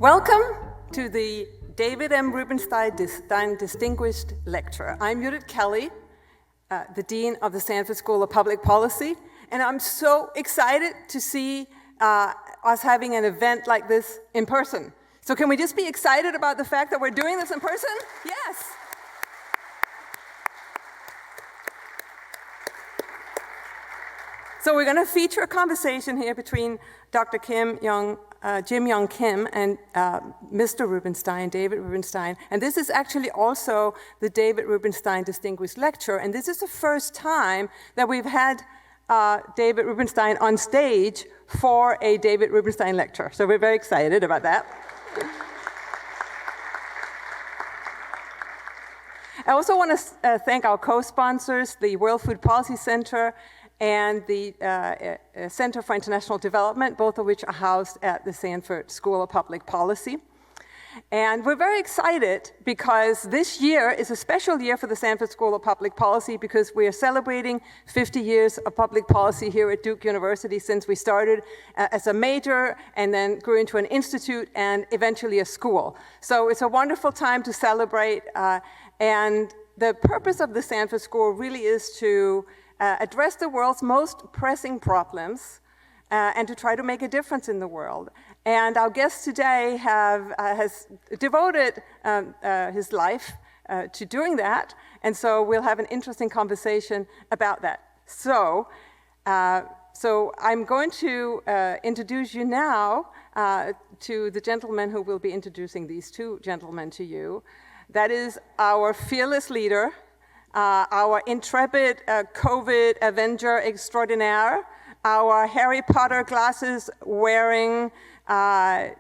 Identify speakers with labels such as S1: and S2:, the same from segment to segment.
S1: Welcome to the David M. Rubenstein Distinguished Lecture. I'm Judith Kelly, the Dean of the Sanford School of Public Policy, and I'm so excited to see us having an event like this in person. So can we just be excited about the fact that we're doing this in person? Yes. So we're going to feature a conversation here between Dr. Yong Kim and Mr. Rubenstein, David Rubenstein. And this is actually also the David Rubenstein Distinguished Lecture. And this is the first time that we've had David Rubenstein on stage for a David Rubenstein Lecture. So we're very excited about that. I also want to thank our co-sponsors, the World Food Policy Center and the Center for International Development, both of which are housed at the Sanford School of Public Policy. And we're very excited because this year is a special year for the Sanford School of Public Policy because we are celebrating 50 years of public policy here at Duke University since we started as a major and then grew into an institute and eventually a school. So it's a wonderful time to celebrate. And the purpose of the Sanford School really is to address the world's most pressing problems and to try to make a difference in the world. And our guest today has devoted his life to doing that, and so we'll have an interesting conversation about that. So I'm going to introduce you now to the gentleman who will be introducing these two gentlemen to you. That is our fearless leader, our intrepid COVID Avenger extraordinaire, our Harry Potter glasses wearing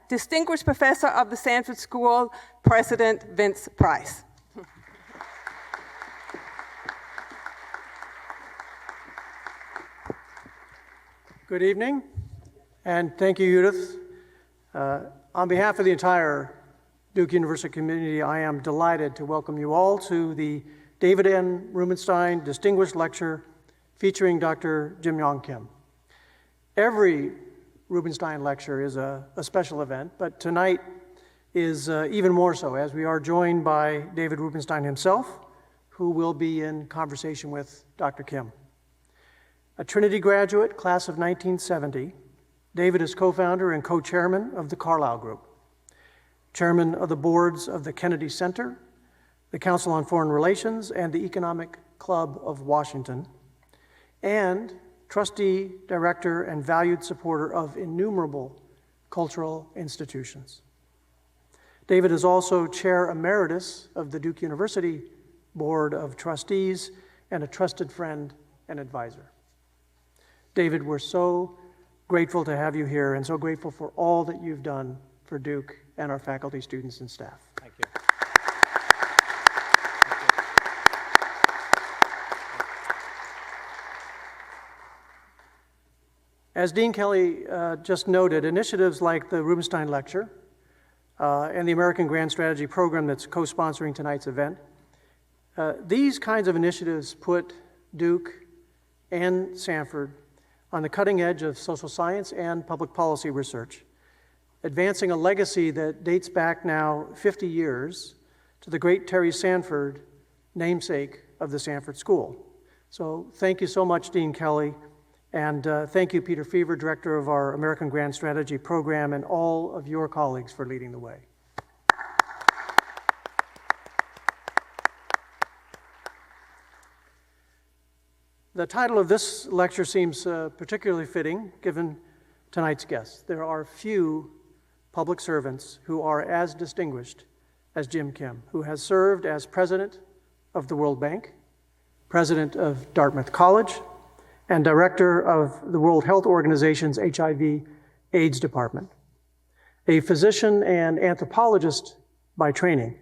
S1: distinguished professor of the Sanford School, President Vince Price.
S2: Good evening, and thank you, Judith. On behalf of the entire Duke University community, I am delighted to welcome you all to the David N. Rubenstein Distinguished Lecture featuring Dr. Yong Kim. Every Rubenstein lecture is a special event, but tonight is even more so as we are joined by David Rubenstein himself, who will be in conversation with Dr. Kim. A Trinity graduate, class of 1970, David is co-founder and co-chairman of the Carlyle Group, chairman of the boards of the Kennedy Center, the Council on Foreign Relations, and the Economic Club of Washington, and trustee, director, and valued supporter of innumerable cultural institutions. David is also chair emeritus of the Duke University Board of Trustees and a trusted friend and advisor. David, we're so grateful to have you here and so grateful for all that you've done for Duke and our faculty, students, and staff.
S3: Thank you.
S2: As Dean Kelly just noted, initiatives like the Rubenstein Lecture and the American Grand Strategy Program that's co-sponsoring tonight's event, these kinds of initiatives put Duke and Sanford on the cutting edge of social science and public policy research, advancing a legacy that dates back now 50 years to the great Terry Sanford, namesake of the Sanford School. So thank you so much, Dean Kelly. And thank you, Peter Fever, director of our American Grand Strategy Program, and all of your colleagues for leading the way. The title of this lecture seems particularly fitting, given tonight's guests. There are few public servants who are as distinguished as Yong Kim, who has served as president of the World Bank, president of Dartmouth College, and director of the World Health Organization's HIV/AIDS department. A physician and anthropologist by training,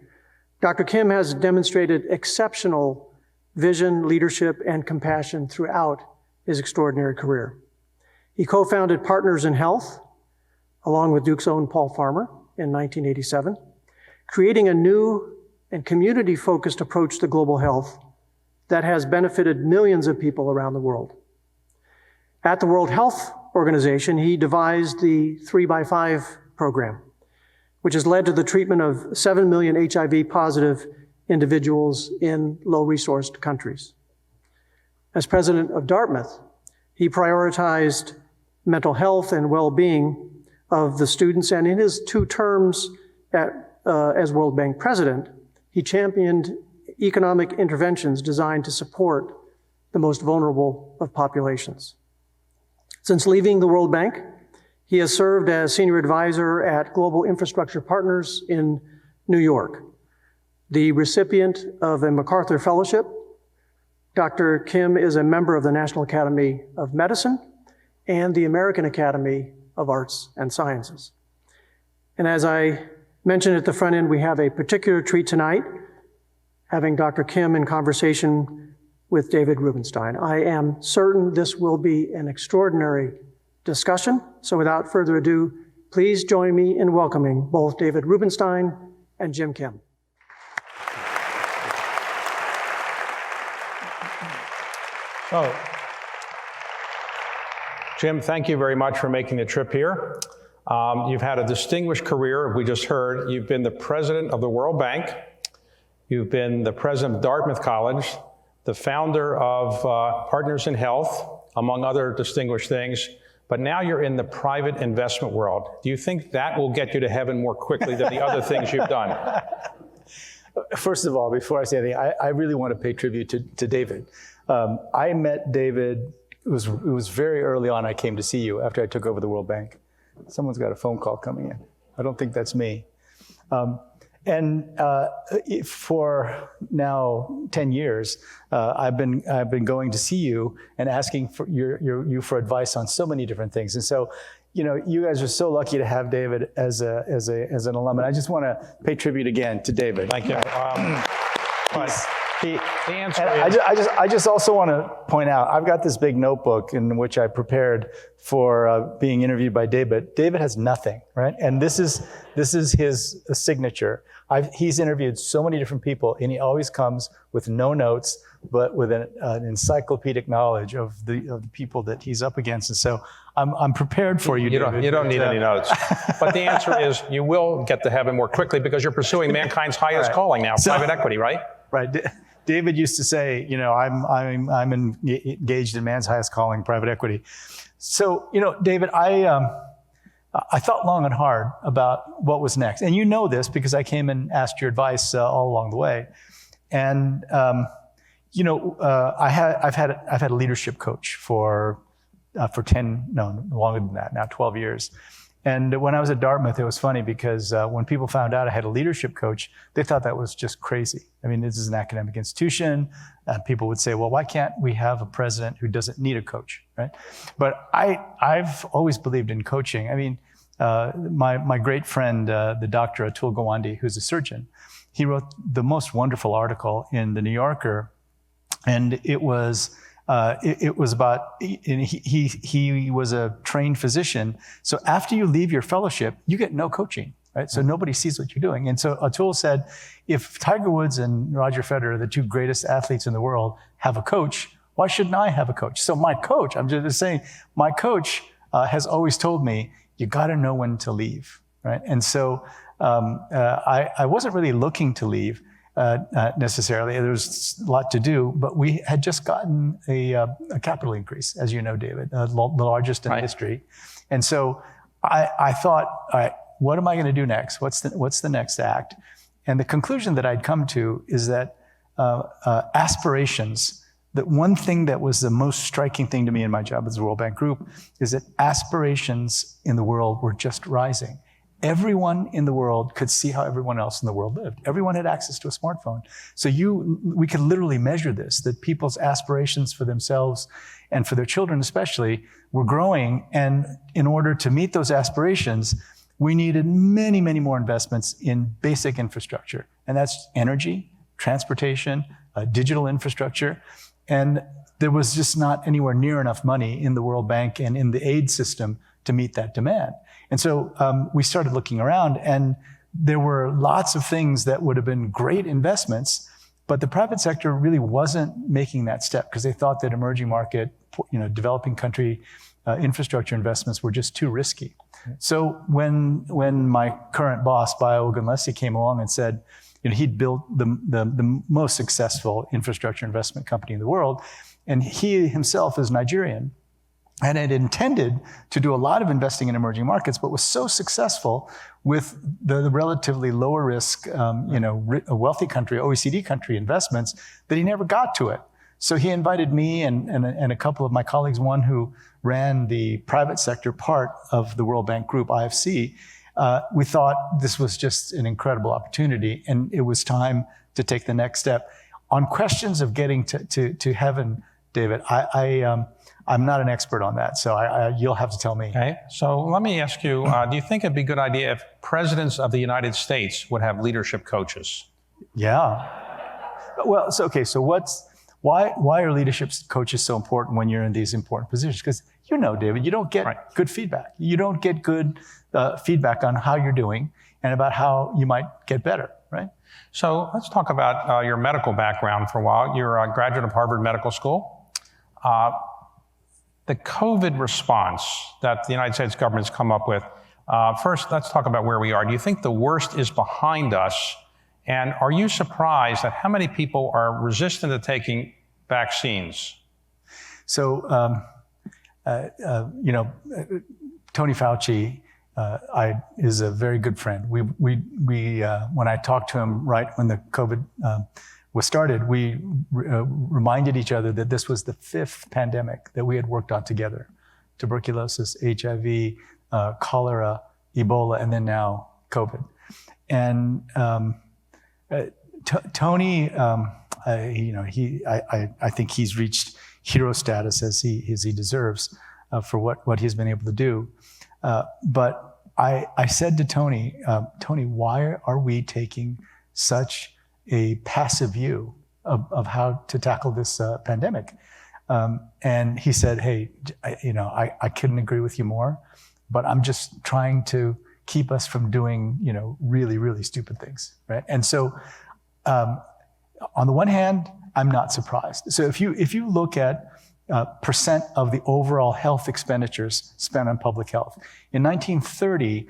S2: Dr. Kim has demonstrated exceptional vision, leadership, and compassion throughout his extraordinary career. He co-founded Partners in Health, along with Duke's own Paul Farmer in 1987, creating a new and community-focused approach to global health that has benefited millions of people around the world. At the World Health Organization, he devised the 3x5 program, which has led to the treatment of 7 million HIV-positive individuals in low-resourced countries. As president of Dartmouth, he prioritized mental health and well-being of the students, and in his 2 terms as World Bank president, he championed economic interventions designed to support the most vulnerable of populations. Since leaving the World Bank, he has served as senior advisor at Global Infrastructure Partners in New York. The recipient of a MacArthur Fellowship, Dr. Kim is a member of the National Academy of Medicine and the American Academy of Arts and Sciences. And as I mentioned at the front end, we have a particular treat tonight, having Dr. Kim in conversation with David Rubenstein. I am certain this will be an extraordinary discussion. So without further ado, please join me in welcoming both David Rubenstein and Jim Kim.
S3: So, Jim, thank you very much for making the trip here. You've had a distinguished career, we just heard. You've been the president of the World Bank. You've been the president of Dartmouth College, the founder of Partners in Health, among other distinguished things. But now you're in the private investment world. Do you think that will get you to heaven more quickly than the other things you've done?
S4: First of all, before I say anything, I really want to pay tribute to David. I met David, it was very early on I came to see you after I took over the World Bank. Someone's got a phone call coming in. I don't think that's me. For now 10 years, I've been going to see you and asking for you for advice on so many different things. And so, you know, you guys are so lucky to have David as an alum. And I just want to pay tribute again to David.
S3: Thank you. The answer
S4: and
S3: is...
S4: I just also want to point out, I've got this big notebook in which I prepared for being interviewed by David. David has nothing, right? And this is his signature. He's interviewed so many different people, and he always comes with no notes, but with an encyclopedic knowledge of the people that he's up against. And so I'm prepared for you, David.
S3: You don't need any notes. But the answer is you will get to heaven more quickly because you're pursuing mankind's highest calling now, private equity, right?
S4: Right. David used to say, you know, I'm engaged in man's highest calling, private equity. So, you know, David, I thought long and hard about what was next. And you know this because I came and asked your advice all along the way. And, you know, I've had a leadership coach for 12 years. And when I was at Dartmouth, it was funny because when people found out I had a leadership coach, they thought that was just crazy. I mean, this is an academic institution. People would say, well, why can't we have a president who doesn't need a coach, right? But I've always believed in coaching. I mean, my great friend, the Dr. Atul Gawande, who's a surgeon, he wrote the most wonderful article in the New Yorker, and it was about, he was a trained physician. So after you leave your fellowship, you get no coaching, right? So nobody sees what you're doing. And so Atul said, if Tiger Woods and Roger Federer, the 2 greatest athletes in the world, have a coach, why shouldn't I have a coach? So my coach, I'm just saying, my coach has always told me, you got to know when to leave, right? And so I wasn't really looking to leave. Necessarily. There was a lot to do, but we had just gotten a capital increase, as you know, David, the largest in history. And so I thought, all right, what am I going to do next? What's the next act? And the conclusion that I'd come to is that aspirations, that one thing that was the most striking thing to me in my job as the World Bank Group is that aspirations in the world were just rising. Everyone in the world could see how everyone else in the world lived. Everyone had access to a smartphone. So we could literally measure this, that people's aspirations for themselves and for their children especially were growing. And in order to meet those aspirations, we needed many, many more investments in basic infrastructure. And that's energy, transportation, digital infrastructure. And there was just not anywhere near enough money in the World Bank and in the aid system to meet that demand. And so we started looking around, and there were lots of things that would have been great investments, but the private sector really wasn't making that step because they thought that emerging market developing country infrastructure investments were just too risky. So when my current boss, Bayo Ogunlesi, came along and said, he'd built the most successful infrastructure investment company in the world, and he himself is Nigerian, and had intended to do a lot of investing in emerging markets, but was so successful with the relatively lower risk, a wealthy country, OECD country investments, that he never got to it. So he invited me and a couple of my colleagues, one who ran the private sector part of the World Bank Group, IFC. We thought this was just an incredible opportunity, and it was time to take the next step. On questions of getting to heaven, David, I'm not an expert on that, so you'll have to tell me.
S3: Okay, so let me ask you, do you think it'd be a good idea if presidents of the United States would have leadership coaches?
S4: Yeah. Well, so why are leadership coaches so important when you're in these important positions? Because David, you don't get good feedback. You don't get good feedback on how you're doing and about how you might get better, right?
S3: So let's talk about your medical background for a while. You're a graduate of Harvard Medical School. The COVID response that the United States government's come up with, first, let's talk about where we are. Do you think the worst is behind us? And are you surprised at how many people are resistant to taking vaccines?
S4: So, Tony Fauci is a very good friend. We when I talked to him right when the COVID was started, we reminded each other that this was the 5th pandemic that we had worked on together: tuberculosis, HIV, cholera, Ebola, and then now COVID. And Tony, I think he's reached hero status as he deserves for what he's been able to do. But I said to Tony, why are we taking such a passive view of how to tackle this pandemic? And he said, hey, I couldn't agree with you more, but I'm just trying to keep us from doing, really, really stupid things, right? And so, on the one hand, I'm not surprised. So if you look at percent of the overall health expenditures spent on public health, in 1930,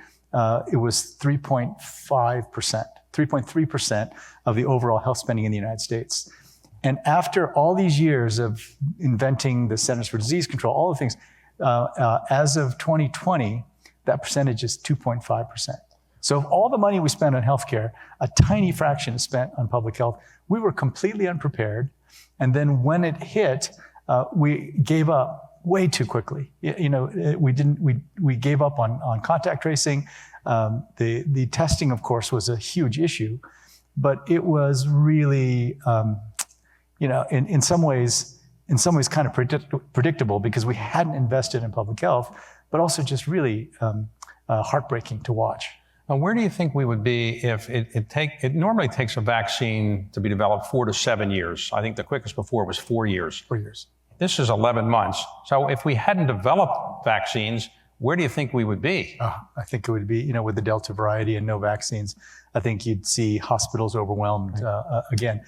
S4: it was 3.3% of the overall health spending in the United States. And after all these years of inventing the Centers for Disease Control, all the things, as of 2020, that percentage is 2.5%. So of all the money we spend on healthcare, a tiny fraction is spent on public health. We were completely unprepared. And then when it hit, we gave up way too quickly. We gave up on contact tracing. The testing, of course, was a huge issue, but it was really, in some ways kind of predictable because we hadn't invested in public health, but also just really heartbreaking to watch.
S3: Now, where do you think we would be if it normally takes a vaccine to be developed 4 to 7 years? I think the quickest before was 4 years.
S4: 4 years.
S3: This is 11 months. So if we hadn't developed vaccines, where do you think we would be?
S4: I think it would be, with the Delta variety and no vaccines, I think you'd see hospitals overwhelmed again.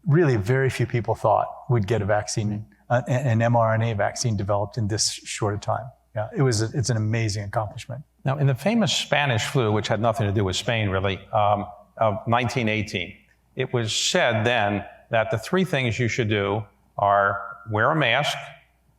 S4: Really very few people thought we'd get a vaccine, an mRNA vaccine developed in this short a time. Yeah, it's an amazing accomplishment.
S3: Now, in the famous Spanish flu, which had nothing to do with Spain really, of 1918, it was said then that the 3 things you should do are wear a mask,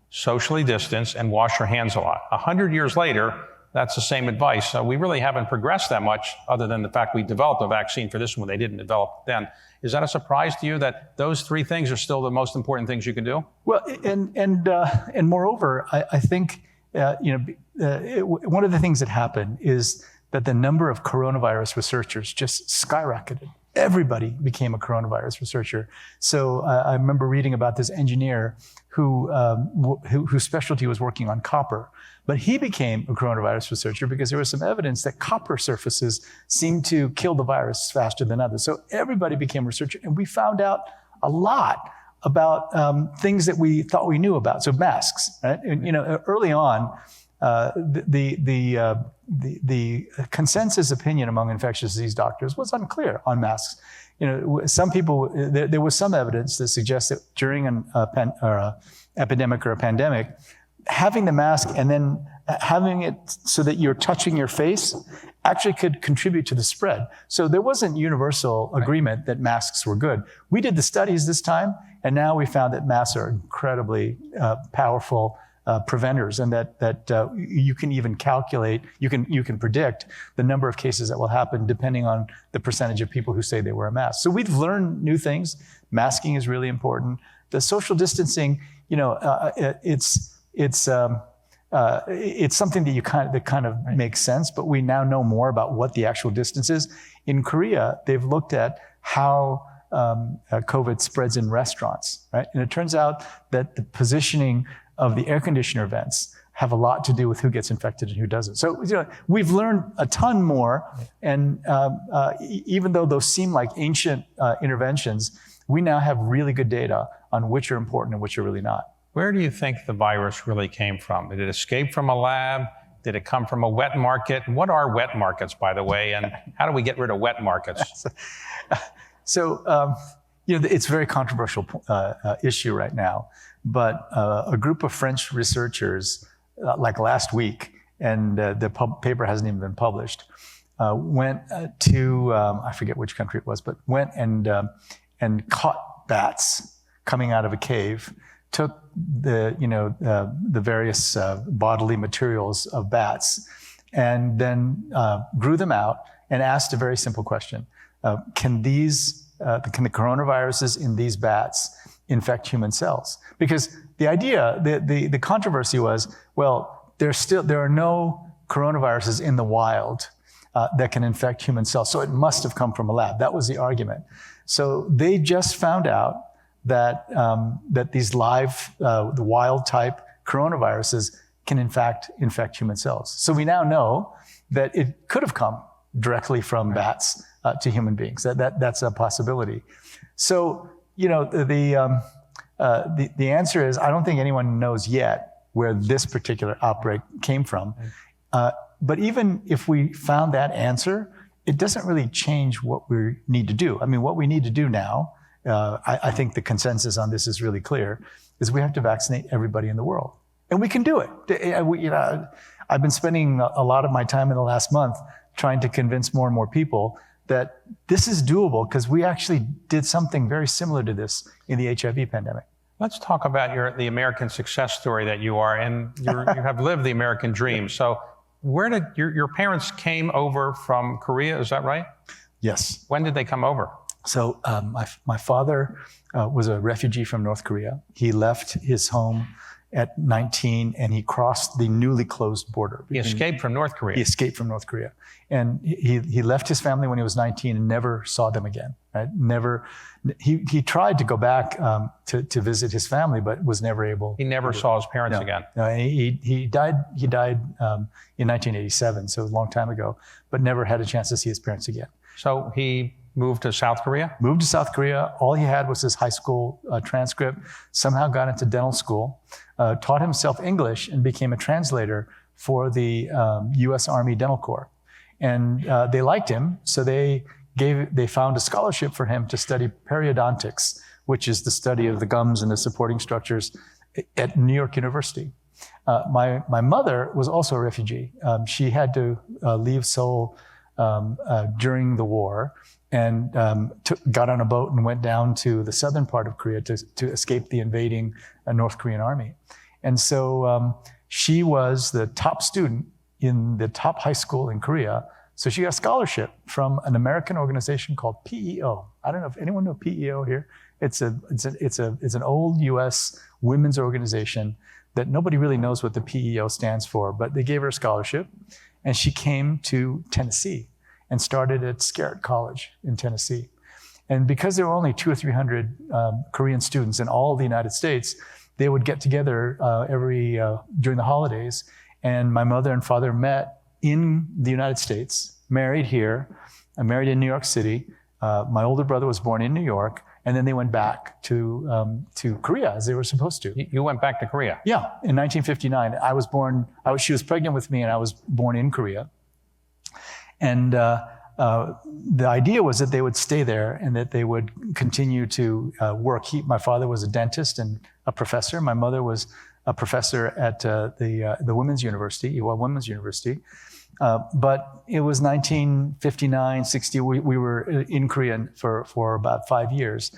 S3: socially distance, and wash your hands a lot. 100 years later, that's the same advice. So we really haven't progressed that much other than the fact we developed a vaccine for this one they didn't develop then. Is that a surprise to you that those 3 things are still the most important things you can do?
S4: Well, and moreover, I think, one of the things that happened is that the number of coronavirus researchers just skyrocketed. Everybody became a coronavirus researcher. So I remember reading about this engineer whose specialty was working on copper, but he became a coronavirus researcher because there was some evidence that copper surfaces seemed to kill the virus faster than others. So everybody became a researcher, and we found out a lot about things that we thought we knew about. So masks, right? And, early on, the consensus opinion among infectious disease doctors was unclear on masks. some people, there was some evidence that suggests that during an epidemic or a pandemic, having the mask and then having it so that you're touching your face actually could contribute to the spread. So there wasn't universal agreement that masks were good. We did the studies this time, and now we found that masks are incredibly powerful preventers, and that you can even calculate, you can predict the number of cases that will happen depending on the percentage of people who say they wear a mask. So we've learned new things. Masking is really important. The social distancing, it's something that kind of makes sense, but we now know more about what the actual distance is. In Korea, they've looked at how COVID spreads in restaurants, right? And it turns out that the positioning of the air conditioner vents have a lot to do with who gets infected and who doesn't. So we've learned a ton more, and even though those seem like ancient interventions, we now have really good data on which are important and which are really not.
S3: Where do you think the virus really came from? Did it escape from a lab? Did it come from a wet market? What are wet markets, by the way, and how do we get rid of wet markets?
S4: So, it's a very controversial issue right now, but a group of French researchers, like last week, and the paper hasn't even been published, went to, I forget which country it was, but went and caught bats coming out of a cave, took the various bodily materials of bats, and then grew them out and asked a very simple question: can the coronaviruses in these bats infect human cells? Because the idea, the controversy was, well, there are no coronaviruses in the wild that can infect human cells, so it must have come from a lab. That was the argument. So they just found out that these live, the wild type coronaviruses can in fact infect human cells. So we now know that it could have come directly from bats to human beings. That's a possibility. So the answer is, I don't think anyone knows yet where this particular outbreak came from. But even if we found that answer, it doesn't really change what we need to do. I mean, what we need to do now, I think the consensus on this is really clear, is we have to vaccinate everybody in the world. And we can do it. I've been spending a lot of my time in the last month trying to convince more and more people that this is doable, because we actually did something very similar to this in the HIV pandemic.
S3: Let's talk about the American success story that you are, and you have lived the American dream. So where did your parents came over from Korea, is that right?
S4: Yes.
S3: When did they come over?
S4: So my father was a refugee from North Korea. He left his home at 19, and he crossed the newly closed border.
S3: He escaped from North Korea.
S4: He escaped from North Korea. And he left his family when he was 19 and never saw them again. Right? Never. He tried to go back to visit his family, but was never able.
S3: He never saw his parents again.
S4: No, he died in 1987, so a long time ago, but never had a chance to see his parents again.
S3: So he moved to South Korea?
S4: Moved to South Korea. All he had was his high school transcript, somehow got into dental school, taught himself English, and became a translator for the U.S. Army Dental Corps. And they liked him, so they found a scholarship for him to study periodontics, which is the study of the gums and the supporting structures, at New York University. My mother was also a refugee. She had to leave Seoul during the war, and got on a boat and went down to the southern part of Korea to escape the invading North Korean army. And so she was the top student in the top high school in Korea. So she got a scholarship from an American organization called PEO. I don't know if anyone knows PEO here. It's an old U.S. women's organization that nobody really knows what the PEO stands for, but they gave her a scholarship, and she came to Tennessee and started at Scarrett College in Tennessee. And because there were only 200 or 300 Korean students in all of the United States, they would get together during the holidays. And my mother and father met in the United States, married here, married in New York City. My older brother was born in New York, and then they went back to Korea as they were supposed to.
S3: You went back to Korea?
S4: Yeah, in 1959. I was born, she was pregnant with me, and I was born in Korea. And the idea was that they would stay there and that they would continue to work. My father was a dentist and a professor. My mother was a professor at the Women's University, Ewha Women's University. But it was 1959, 60. We were in Korea for about 5 years.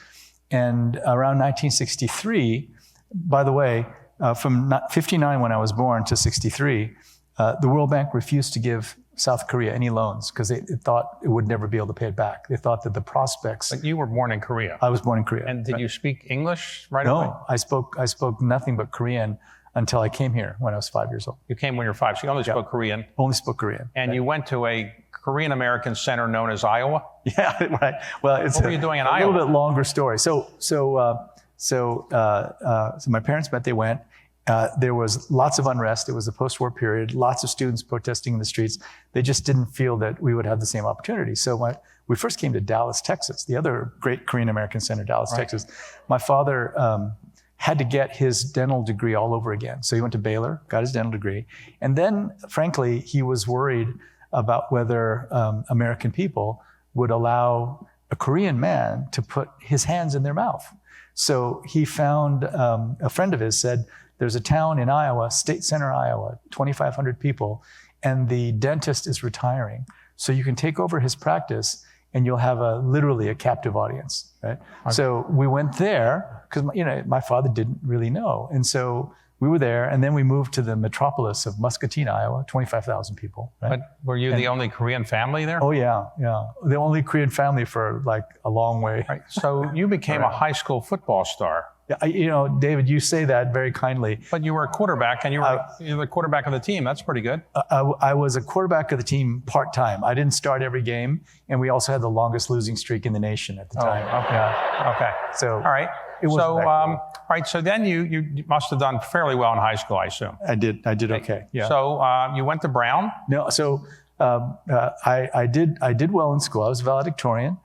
S4: And around 1963, by the way, from 59 when I was born to 63, the World Bank refused to give South Korea any loans because they thought it would never be able to pay it back. They thought that the prospects.
S3: But you were born in Korea.
S4: I was born in Korea.
S3: And did you speak English right away?
S4: No, I spoke nothing but Korean until I came here when I was 5 years old.
S3: You came when you were 5, so you only spoke Korean.
S4: Only spoke Korean.
S3: And you went to a Korean American center known as Iowa?
S4: Yeah, right. Well, it's
S3: what were you doing in Iowa?
S4: A little bit longer story. So my parents met. They went. There was lots of unrest. It was the post-war period. Lots of students protesting in the streets. They just didn't feel that we would have the same opportunity. So we first came to Dallas, Texas, the other great Korean American center, Dallas, Texas. My father had to get his dental degree all over again. So he went to Baylor, got his dental degree. And then, frankly, he was worried about whether American people would allow a Korean man to put his hands in their mouth. So he found, a friend of his said, there's a town in Iowa, State Center, Iowa, 2,500 people, and the dentist is retiring. So you can take over his practice and you'll have literally a captive audience, right? Okay. So we went there because my father didn't really know. And so we were there, and then we moved to the metropolis of Muscatine, Iowa, 25,000 people. Right?
S3: But were you the only Korean family there?
S4: Oh, yeah. The only Korean family for like a long way.
S3: Right. So you became a high school football star.
S4: Yeah, David, you say that very kindly.
S3: But you were a quarterback, and you were the quarterback of the team. That's pretty good.
S4: I was a quarterback of the team part-time. I didn't start every game, and we also had the longest losing streak in the nation at the time.
S3: Okay.
S4: Yeah.
S3: Okay.
S4: So,
S3: all right. All right. So then you must have done fairly well in high school, I assume.
S4: I did okay. Yeah.
S3: So you went to Brown?
S4: No. So I did well in school. I was valedictorian.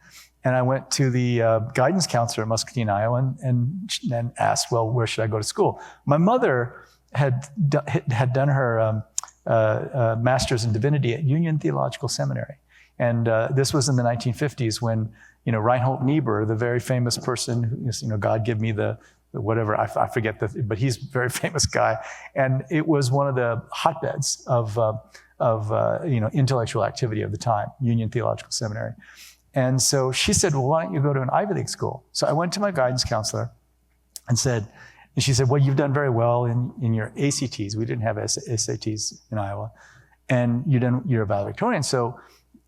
S4: And I went to the guidance counselor at Muscatine, Iowa, and asked, well, where should I go to school? My mother had done her master's in divinity at Union Theological Seminary. And this was in the 1950s when, Reinhold Niebuhr, the very famous person who, God give me the whatever, I forget, but he's a very famous guy. And it was one of the hotbeds of intellectual activity of the time, Union Theological Seminary. And so she said, well, why don't you go to an Ivy League school? So I went to my guidance counselor and she said, well, you've done very well in your ACTs. We didn't have SATs in Iowa. And you're a valedictorian. So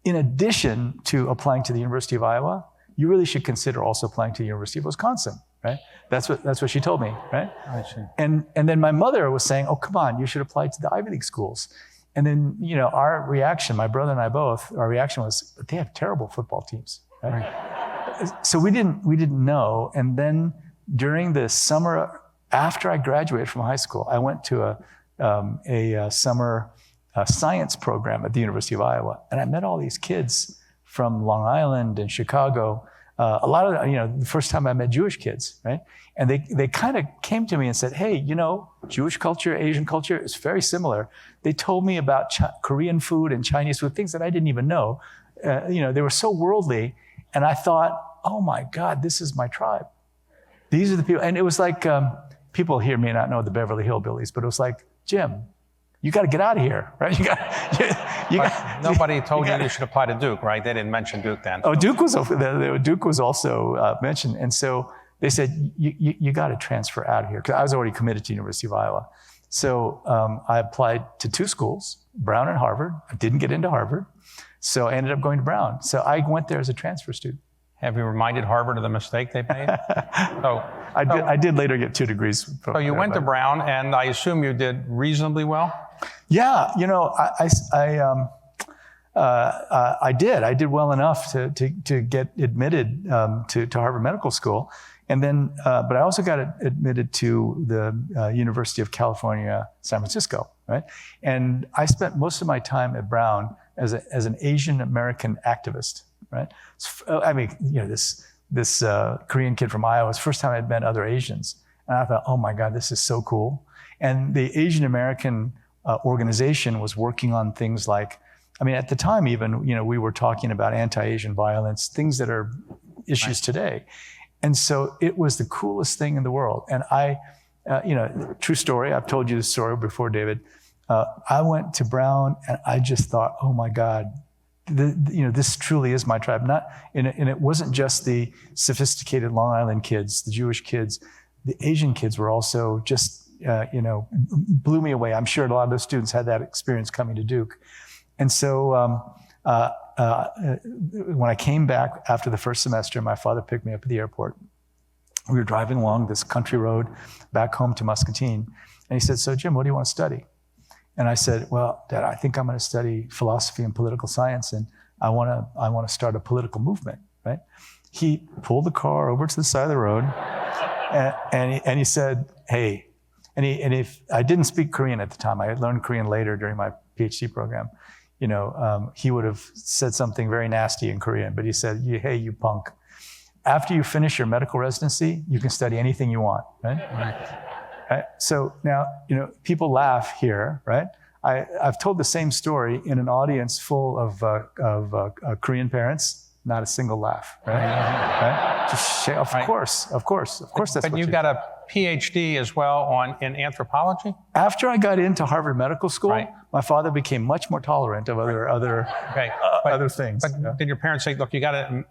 S4: in addition to applying to the University of Iowa, you really should consider also applying to the University of Wisconsin, right? That's what she told me, right?
S3: I see.
S4: And then my mother was saying, oh, come on, you should apply to the Ivy League schools. And then, our reaction, my brother and I both, our reaction was, they have terrible football teams, right? So we didn't know. And then during the summer, after I graduated from high school, I went to a summer science program at the University of Iowa. And I met all these kids from Long Island and Chicago. A lot of, the first time I met Jewish kids, right? And they kind of came to me and said, hey, Jewish culture, Asian culture is very similar. They told me about Korean food and Chinese food, things that I didn't even know. They were so worldly. And I thought, oh my God, this is my tribe. These are the people. And it was like, people here may not know the Beverly Hillbillies, but it was like, Jim, you got to get out of here, right?
S3: Nobody told you should apply to Duke, right? They didn't mention Duke then.
S4: Oh, Duke was also mentioned. And so they said, you got to transfer out of here. Because I was already committed to University of Iowa. So I applied to 2 schools, Brown and Harvard. I didn't get into Harvard. So I ended up going to Brown. So I went there as a transfer student.
S3: Have you reminded Harvard of the mistake they made?
S4: I did later get 2 degrees.
S3: So you went to Brown, and I assume you did reasonably well?
S4: Yeah, I did. I did well enough to get admitted to Harvard Medical School, and then, but I also got admitted to the University of California, San Francisco, right? And I spent most of my time at Brown as an Asian American activist, right? I mean, this Korean kid from Iowa, it's the first time I'd met other Asians, and I thought, oh my God, this is so cool. And the Asian American organization was working on things like I mean, at the time even, we were talking about anti-Asian violence, things that are issues today. And so it was the coolest thing in the world. And true story, I've told you this story before, David. I went to Brown and I just thought, oh my God, this truly is my tribe. And it wasn't just the sophisticated Long Island kids, the Jewish kids, the Asian kids were also just, blew me away. I'm sure a lot of those students had that experience coming to Duke. And so when I came back after the first semester, my father picked me up at the airport. We were driving along this country road back home to Muscatine. And he said, so Jim, what do you want to study? And I said, well, Dad, I think I'm going to study philosophy and political science, and I want to start a political movement, right? He pulled the car over to the side of the road, and he said, hey, and if I didn't speak Korean at the time, I had learned Korean later during my PhD program. He would have said something very nasty in Korean, but he said, hey, you punk. After you finish your medical residency, you can study anything you want, right? Right? So now, people laugh here, right? I've told the same story in an audience full of Korean parents. Not a single laugh, right? Right? Just of course, that's
S3: but
S4: what
S3: you got a PhD as well in anthropology?
S4: After I got into Harvard Medical School,
S3: right.
S4: My father became much more tolerant of other things.
S3: But did your parents say, look, you got an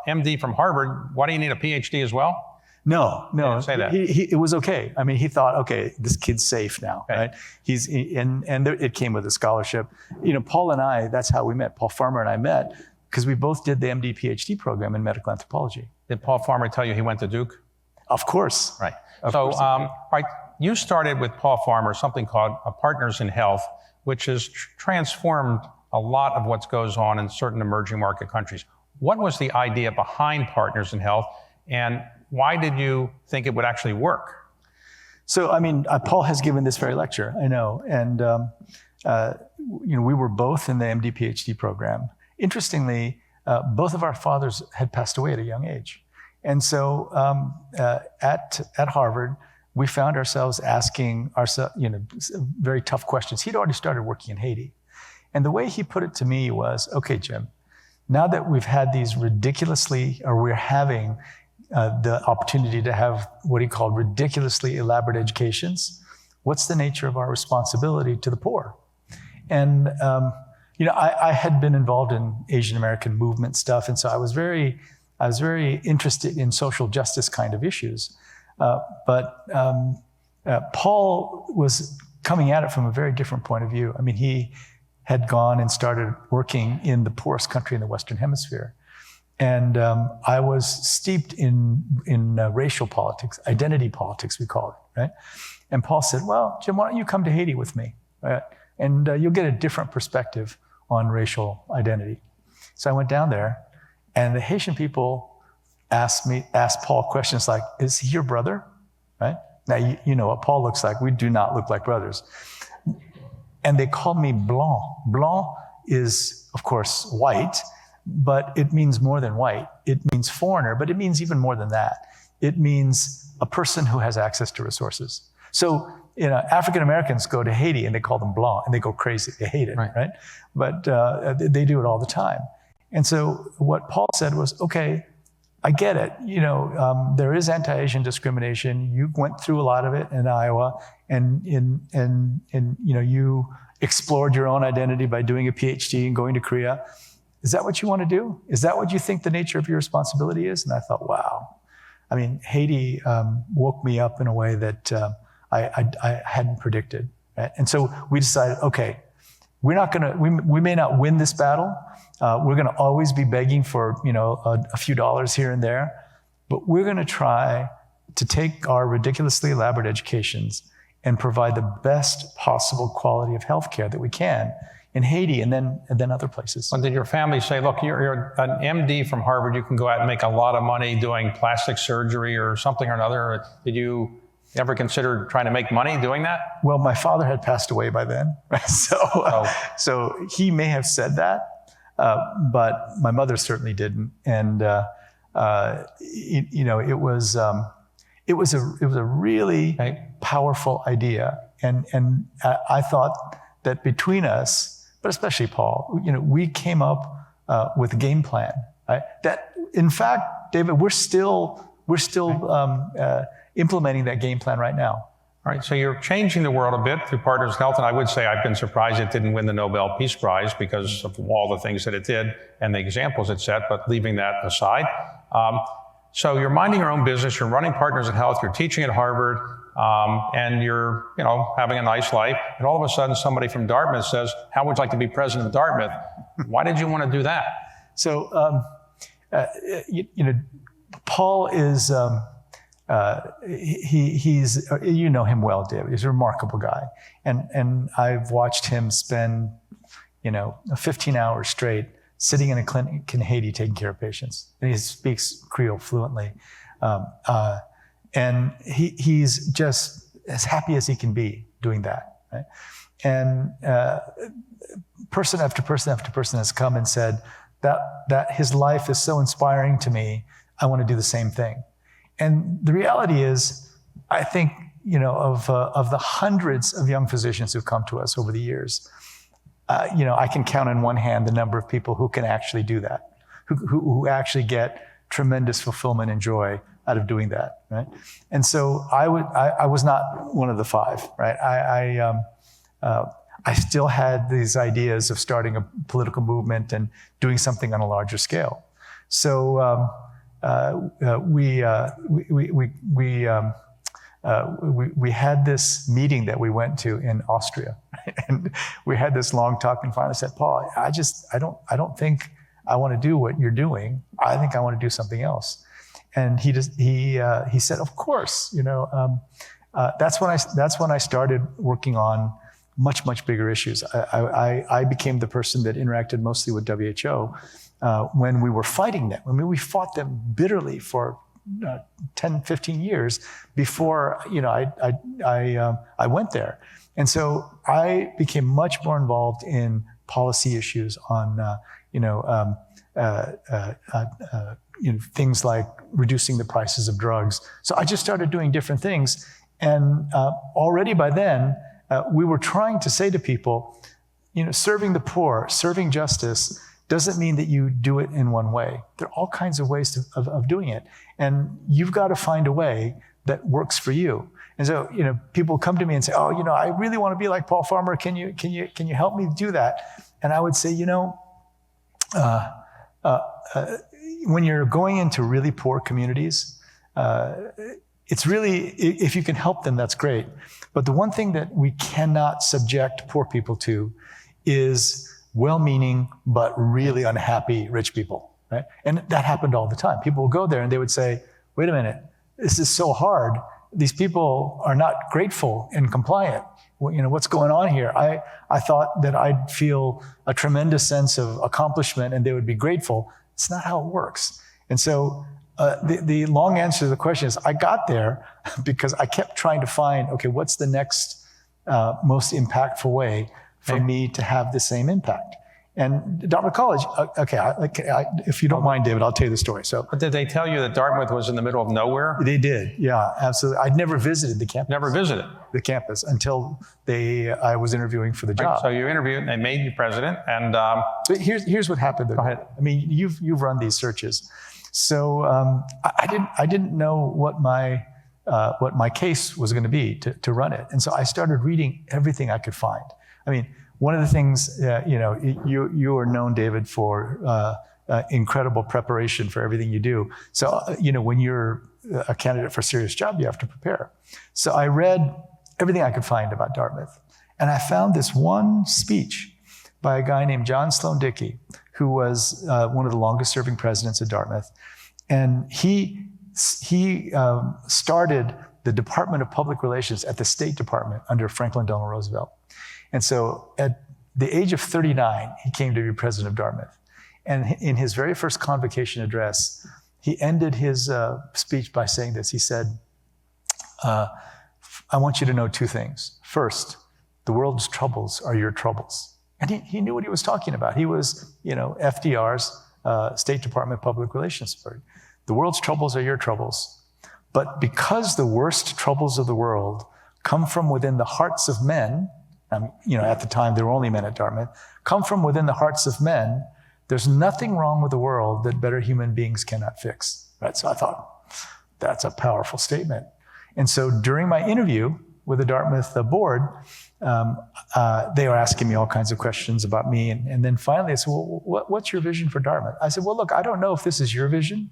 S3: MD from Harvard, why do you need a PhD as well?
S4: No.
S3: Didn't say that.
S4: It was okay. I mean, he thought, okay, this kid's safe now,
S3: okay.
S4: Right? It came with a scholarship. Paul and I, that's how we met. Paul Farmer and I met because we both did the MD PhD program in medical anthropology.
S3: Did Paul Farmer tell you he went to Duke?
S4: Of course.
S3: Right.
S4: Of course.
S3: Right, you started with Paul Farmer something called Partners in Health, which has transformed a lot of what goes on in certain emerging market countries. What was the idea behind Partners in Health, and why did you think it would actually work?
S4: So, Paul has given this very lecture, I know, and we were both in the MD PhD program. Interestingly, both of our fathers had passed away at a young age. And so at Harvard, we found ourselves asking very tough questions. He'd already started working in Haiti. And the way he put it to me was, okay, Jim, now that we're having the opportunity to have what he called ridiculously elaborate educations, what's the nature of our responsibility to the poor? And I had been involved in Asian American movement stuff, and so I was very interested in social justice kind of issues. But Paul was coming at it from a very different point of view. He had gone and started working in the poorest country in the Western Hemisphere. And I was steeped in racial politics, identity politics, we call it, right? And Paul said, well, Jim, why don't you come to Haiti with me, right? And you'll get a different perspective on racial identity. So I went down there, and the Haitian people asked Paul questions like, is he your brother, right? Now, you know what Paul looks like. We do not look like brothers. And they called me Blanc. Blanc is, of course, white, but it means more than white. It means foreigner, but it means even more than that. It means a person who has access to resources. So, African Americans go to Haiti and they call them Blanc and they go crazy. They hate it, right? But they do it all the time. And so what Paul said was, okay, I get it. There is anti-Asian discrimination. You went through a lot of it in Iowa, and you explored your own identity by doing a PhD and going to Korea. Is that what you want to do? Is that what you think the nature of your responsibility is? And I thought, wow. Haiti woke me up in a way that I hadn't predicted. Right? And so we decided, okay, we may not win this battle. We're going to always be begging for, a few dollars here and there, but we're going to try to take our ridiculously elaborate educations and provide the best possible quality of healthcare that we can in Haiti and then other places.
S3: Well, did your family say, look, you're an MD from Harvard, you can go out and make a lot of money doing plastic surgery or something or another? Did you ever consider trying to make money doing that?
S4: Well, my father had passed away by then, right? So he may have said that, but my mother certainly didn't. And it was a really powerful idea, and I thought that between us, but especially Paul, we came up with a game plan, right? That, in fact, David, we're still implementing that game plan right now.
S3: All right, so you're changing the world a bit through Partners in Health, and I would say I've been surprised it didn't win the Nobel Peace Prize because of all the things that it did and the examples it set, but leaving that aside. So you're minding your own business, you're running Partners in Health, you're teaching at Harvard, and you're having a nice life, and all of a sudden somebody from Dartmouth says, how would you like to be president of Dartmouth? Why did you want to do that?
S4: So, Paul is... he's him well, David. He's a remarkable guy, and I've watched him spend 15 hours straight sitting in a clinic in Haiti taking care of patients, and he speaks Creole fluently, and he's just as happy as he can be doing that, right? And person after person after person has come and said that his life is so inspiring to me. I want to do the same thing. And the reality is, I think, of the hundreds of young physicians who've come to us over the years, I can count on one hand the number of people who can actually do that, who actually get tremendous fulfillment and joy out of doing that, right? And so I was not one of the five, right? I still had these ideas of starting a political movement and doing something on a larger scale. So. We had this meeting that we went to in Austria, and we had this long talk. And finally, said, "Paul, I don't think I want to do what you're doing. I think I want to do something else." And he said, "Of course, that's when I started working on much bigger issues. I became the person that interacted mostly with WHO. When we were fighting them. I mean, we fought them bitterly for 10, 15 years before, I went there. And so I became much more involved in policy issues on, things like reducing the prices of drugs. So I just started doing different things. And already by then, we were trying to say to people, serving the poor, serving justice, doesn't mean that you do it in one way. There are all kinds of ways of doing it. And you've got to find a way that works for you. And so, people come to me and say, "Oh, I really want to be like Paul Farmer. Can you help me do that?" And I would say, when you're going into really poor communities, it's really, if you can help them, that's great. But the one thing that we cannot subject poor people to is well-meaning but really unhappy rich people, right? And that happened all the time. People would go there and they would say, "Wait a minute, this is so hard. These people are not grateful and compliant. What's going on here? I thought that I'd feel a tremendous sense of accomplishment and they would be grateful." It's not how it works. And so the long answer to the question is, I got there because I kept trying to find, okay, what's the next most impactful way for me to have the same impact? And Dartmouth College, if you don't mind, David, I'll tell you the story. So,
S3: But did they tell you that Dartmouth was in the middle of nowhere?
S4: They did, yeah, absolutely. I'd never visited the campus.
S3: Never visited
S4: the campus until I was interviewing for the job.
S3: Right, so you interviewed, and they made you president, and
S4: But here's what happened. Though.
S3: Go ahead.
S4: I mean, you've run these searches, so I didn't know what my case was going to be to run it, and so I started reading everything I could find. I mean, one of the things, you are known, David, for incredible preparation for everything you do. So, when you're a candidate for a serious job, you have to prepare. So I read everything I could find about Dartmouth. And I found this one speech by a guy named John Sloan Dickey, who was one of the longest serving presidents at Dartmouth. And he started the Department of Public Relations at the State Department under Franklin Delano Roosevelt. And so at the age of 39, he came to be president of Dartmouth. And in his very first convocation address, he ended his speech by saying this. He said, "I want you to know two things. First, the world's troubles are your troubles." And he knew what he was talking about. He was, FDR's State Department Public Relations expert. The world's troubles are your troubles. But because the worst troubles of the world come from within the hearts of men, at the time there were only men at Dartmouth, come from within the hearts of men, there's nothing wrong with the world that better human beings cannot fix. Right? So I thought, that's a powerful statement. And so during my interview with the Dartmouth board, they were asking me all kinds of questions about me. And then finally, I said, well, what's your vision for Dartmouth? I said, well, look, I don't know if this is your vision.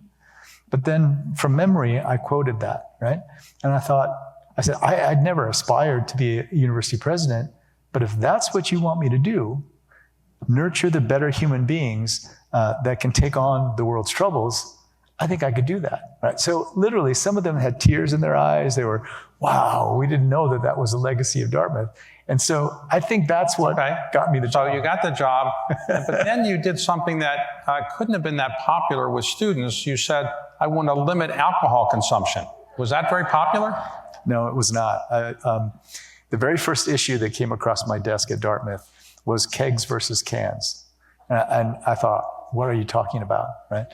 S4: But then from memory, I quoted that, right? And I said, I'd never aspired to be a university president, but if that's what you want me to do, nurture the better human beings that can take on the world's troubles, I think I could do that, right? So literally, some of them had tears in their eyes. They were, wow, we didn't know that that was the legacy of Dartmouth. And so I think that's what got me the job.
S3: So you got the job, but then you did something that couldn't have been that popular with students. You said, I want to limit alcohol consumption. Was that very popular?
S4: No, it was not. The very first issue that came across my desk at Dartmouth was kegs versus cans. And I thought, what are you talking about, right?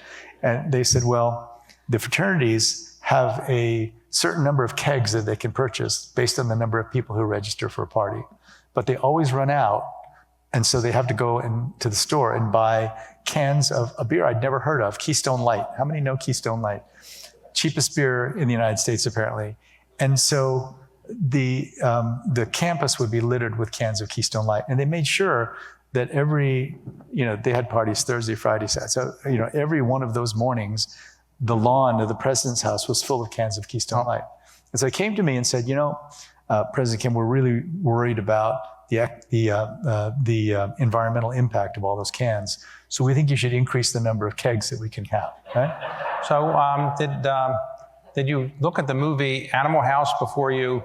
S4: And they said, well, the fraternities have a certain number of kegs that they can purchase based on the number of people who register for a party. But they always run out, and so they have to go to the store and buy cans of a beer I'd never heard of, Keystone Light. How many know Keystone Light? Cheapest beer in the United States, apparently. And so the campus would be littered with cans of Keystone Light. And they made sure that they had parties Thursday, Friday, Saturday. So, every one of those mornings, the lawn of the president's house was full of cans of Keystone Light. And so they came to me and said, President Kim, we're really worried about the environmental impact of all those cans. So we think you should increase the number of kegs that we can have, right?
S3: So did you look at the movie Animal House before you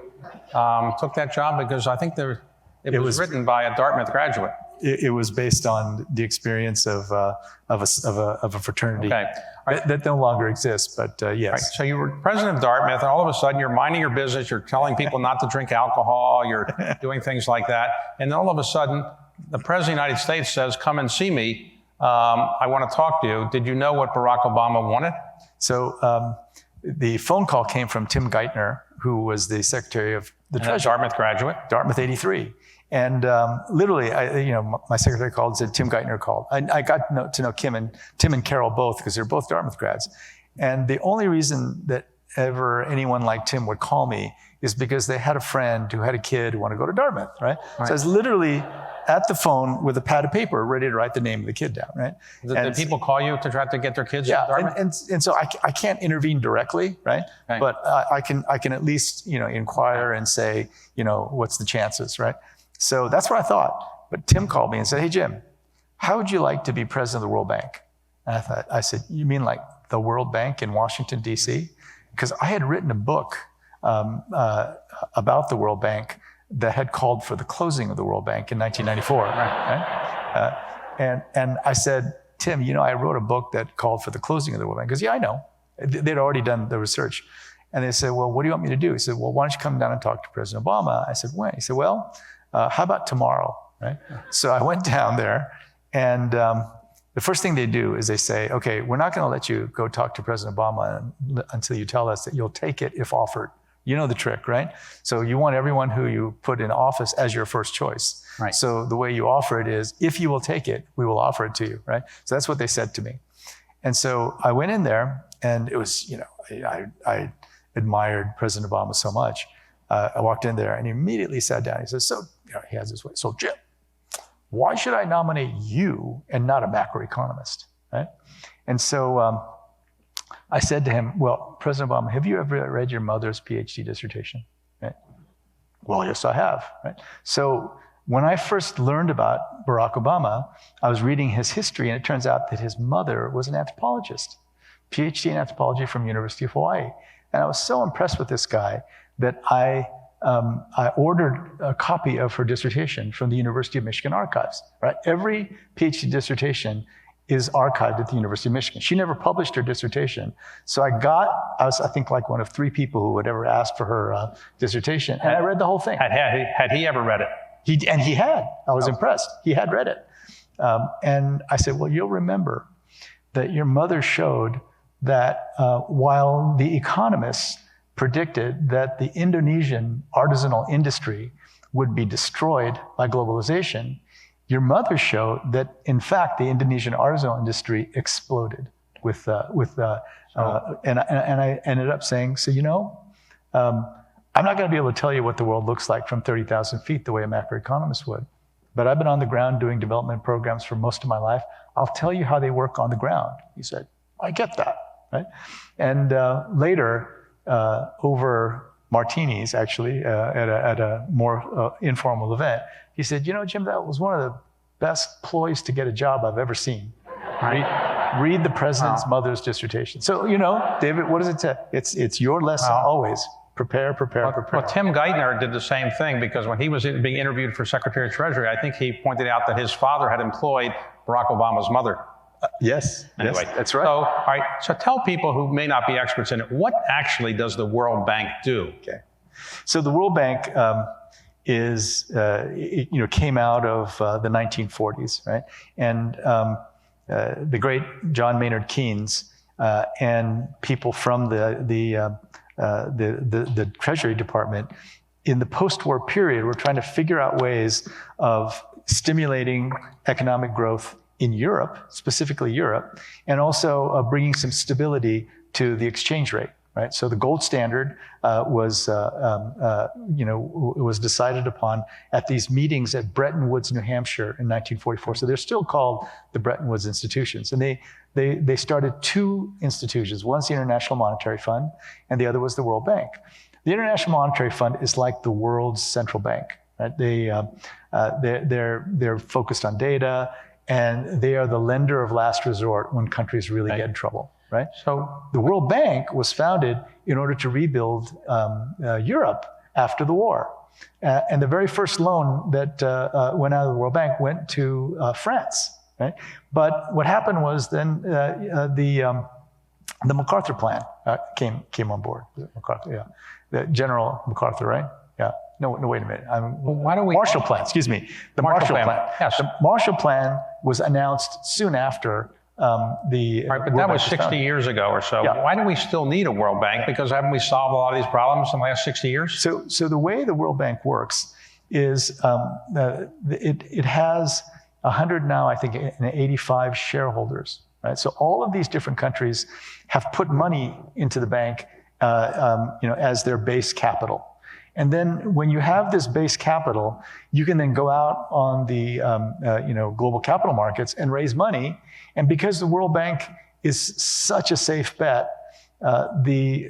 S3: took that job? Because I think it was written by a Dartmouth graduate.
S4: It was based on the experience of a fraternity that no longer exists, but yes. Right.
S3: So you were president of Dartmouth, and all of a sudden you're minding your business, you're telling people not to drink alcohol, you're doing things like that, and then all of a sudden the president of the United States says, come and see me, I want to talk to you. Did you know what Barack Obama wanted?
S4: So the phone call came from Tim Geithner, who was the Secretary of the Treasury.
S3: Dartmouth graduate.
S4: Dartmouth 83. And literally, my secretary called and said, Tim Geithner called. I got to know Tim and Carol both because they're both Dartmouth grads. And the only reason that ever anyone like Tim would call me is because they had a friend who had a kid who wanted to go to Dartmouth, right? So I was literally at the phone with a pad of paper ready to write the name of the kid down, right?
S3: Did people call you to try to get their kids to Dartmouth?
S4: And so I can't intervene directly, right? But I can at least, inquire and say, what's the chances, right? So that's what I thought. But Tim called me and said, hey, Jim, how would you like to be president of the World Bank? And I said, you mean like the World Bank in Washington, D.C.? Because I had written a book about the World Bank that had called for the closing of the World Bank in 1994. Right? And I said, Tim, I wrote a book that called for the closing of the World Bank. He goes, yeah, I know. They'd already done the research. And they said, well, what do you want me to do? He said, well, why don't you come down and talk to President Obama? I said, when? He said, well, how about tomorrow, right? So I went down there, and the first thing they do is they say, okay, we're not going to let you go talk to President Obama until you tell us that you'll take it if offered. You know the trick, right? So you want everyone who you put in office as your first choice. Right. So the way you offer it is, if you will take it, we will offer it to you, right? So that's what they said to me. And so I went in there, and it was, I admired President Obama so much. I walked in there, and he immediately sat down. He says, he has this way. So, Jim, why should I nominate you and not a macroeconomist, right? And so I said to him, well, President Obama, have you ever read your mother's Ph.D. dissertation? Right? Well, yes, I have, right? So when I first learned about Barack Obama, I was reading his history, and it turns out that his mother was an anthropologist, Ph.D. in anthropology from University of Hawaii. And I was so impressed with this guy that I ordered a copy of her dissertation from the University of Michigan archives, right? Every PhD dissertation is archived at the University of Michigan. She never published her dissertation. So I was, I think, like one of 3 people who would ever ask for her dissertation, and I read the whole thing.
S3: Had he ever read it?
S4: He had. I was impressed. He had read it. And I said, well, you'll remember that your mother showed that while the economists predicted that the Indonesian artisanal industry would be destroyed by globalization, your mother's show that, in fact, the Indonesian artisanal industry exploded and I ended up saying, so, I'm not going to be able to tell you what the world looks like from 30,000 feet the way a macroeconomist would, but I've been on the ground doing development programs for most of my life. I'll tell you how they work on the ground. He said, I get that, right? And later, over martinis, actually, at a more informal event, he said, Jim, that was one of the best ploys to get a job I've ever seen. Read the president's mother's dissertation. So, David, what does it say? It's your lesson always. Prepare.
S3: Well, Tim Geithner did the same thing, because when he was being interviewed for Secretary of Treasury, I think he pointed out that his father had employed Barack Obama's mother.
S4: Yes, that's right.
S3: So, all right, so tell people who may not be experts in it, what actually does the World Bank do?
S4: Okay. So the World Bank came out of the 1940s, right? And the great John Maynard Keynes and people from the Treasury Department in the post-war period were trying to figure out ways of stimulating economic growth in Europe, specifically Europe, and also bringing some stability to the exchange rate, right? So the gold standard was decided upon at these meetings at Bretton Woods, New Hampshire in 1944. So they're still called the Bretton Woods institutions. And they started two institutions. One's the International Monetary Fund, and the other was the World Bank. The International Monetary Fund is like the world's central bank, right? They're focused on data, and they are the lender of last resort when countries really get in trouble, right? So the World Bank was founded in order to rebuild Europe after the war. And the very first loan that went out of the World Bank went to France, right? But what happened was then the MacArthur Plan came on board. The General MacArthur, right? Yeah. No, wait a minute. Marshall Plan, excuse me. The Marshall Plan.
S3: Yes.
S4: The Marshall Plan was announced soon after the.
S3: Right, but that was 60 years ago or so. Yeah. Why do we still need a World Bank? Because haven't we solved a lot of these problems in the last 60 years?
S4: So the way the World Bank works is it has 100 now, I think, 85 shareholders. Right. So all of these different countries have put money into the bank, as their base capital. And then when you have this base capital, you can then go out on the global capital markets and raise money. And because the World Bank is such a safe bet, the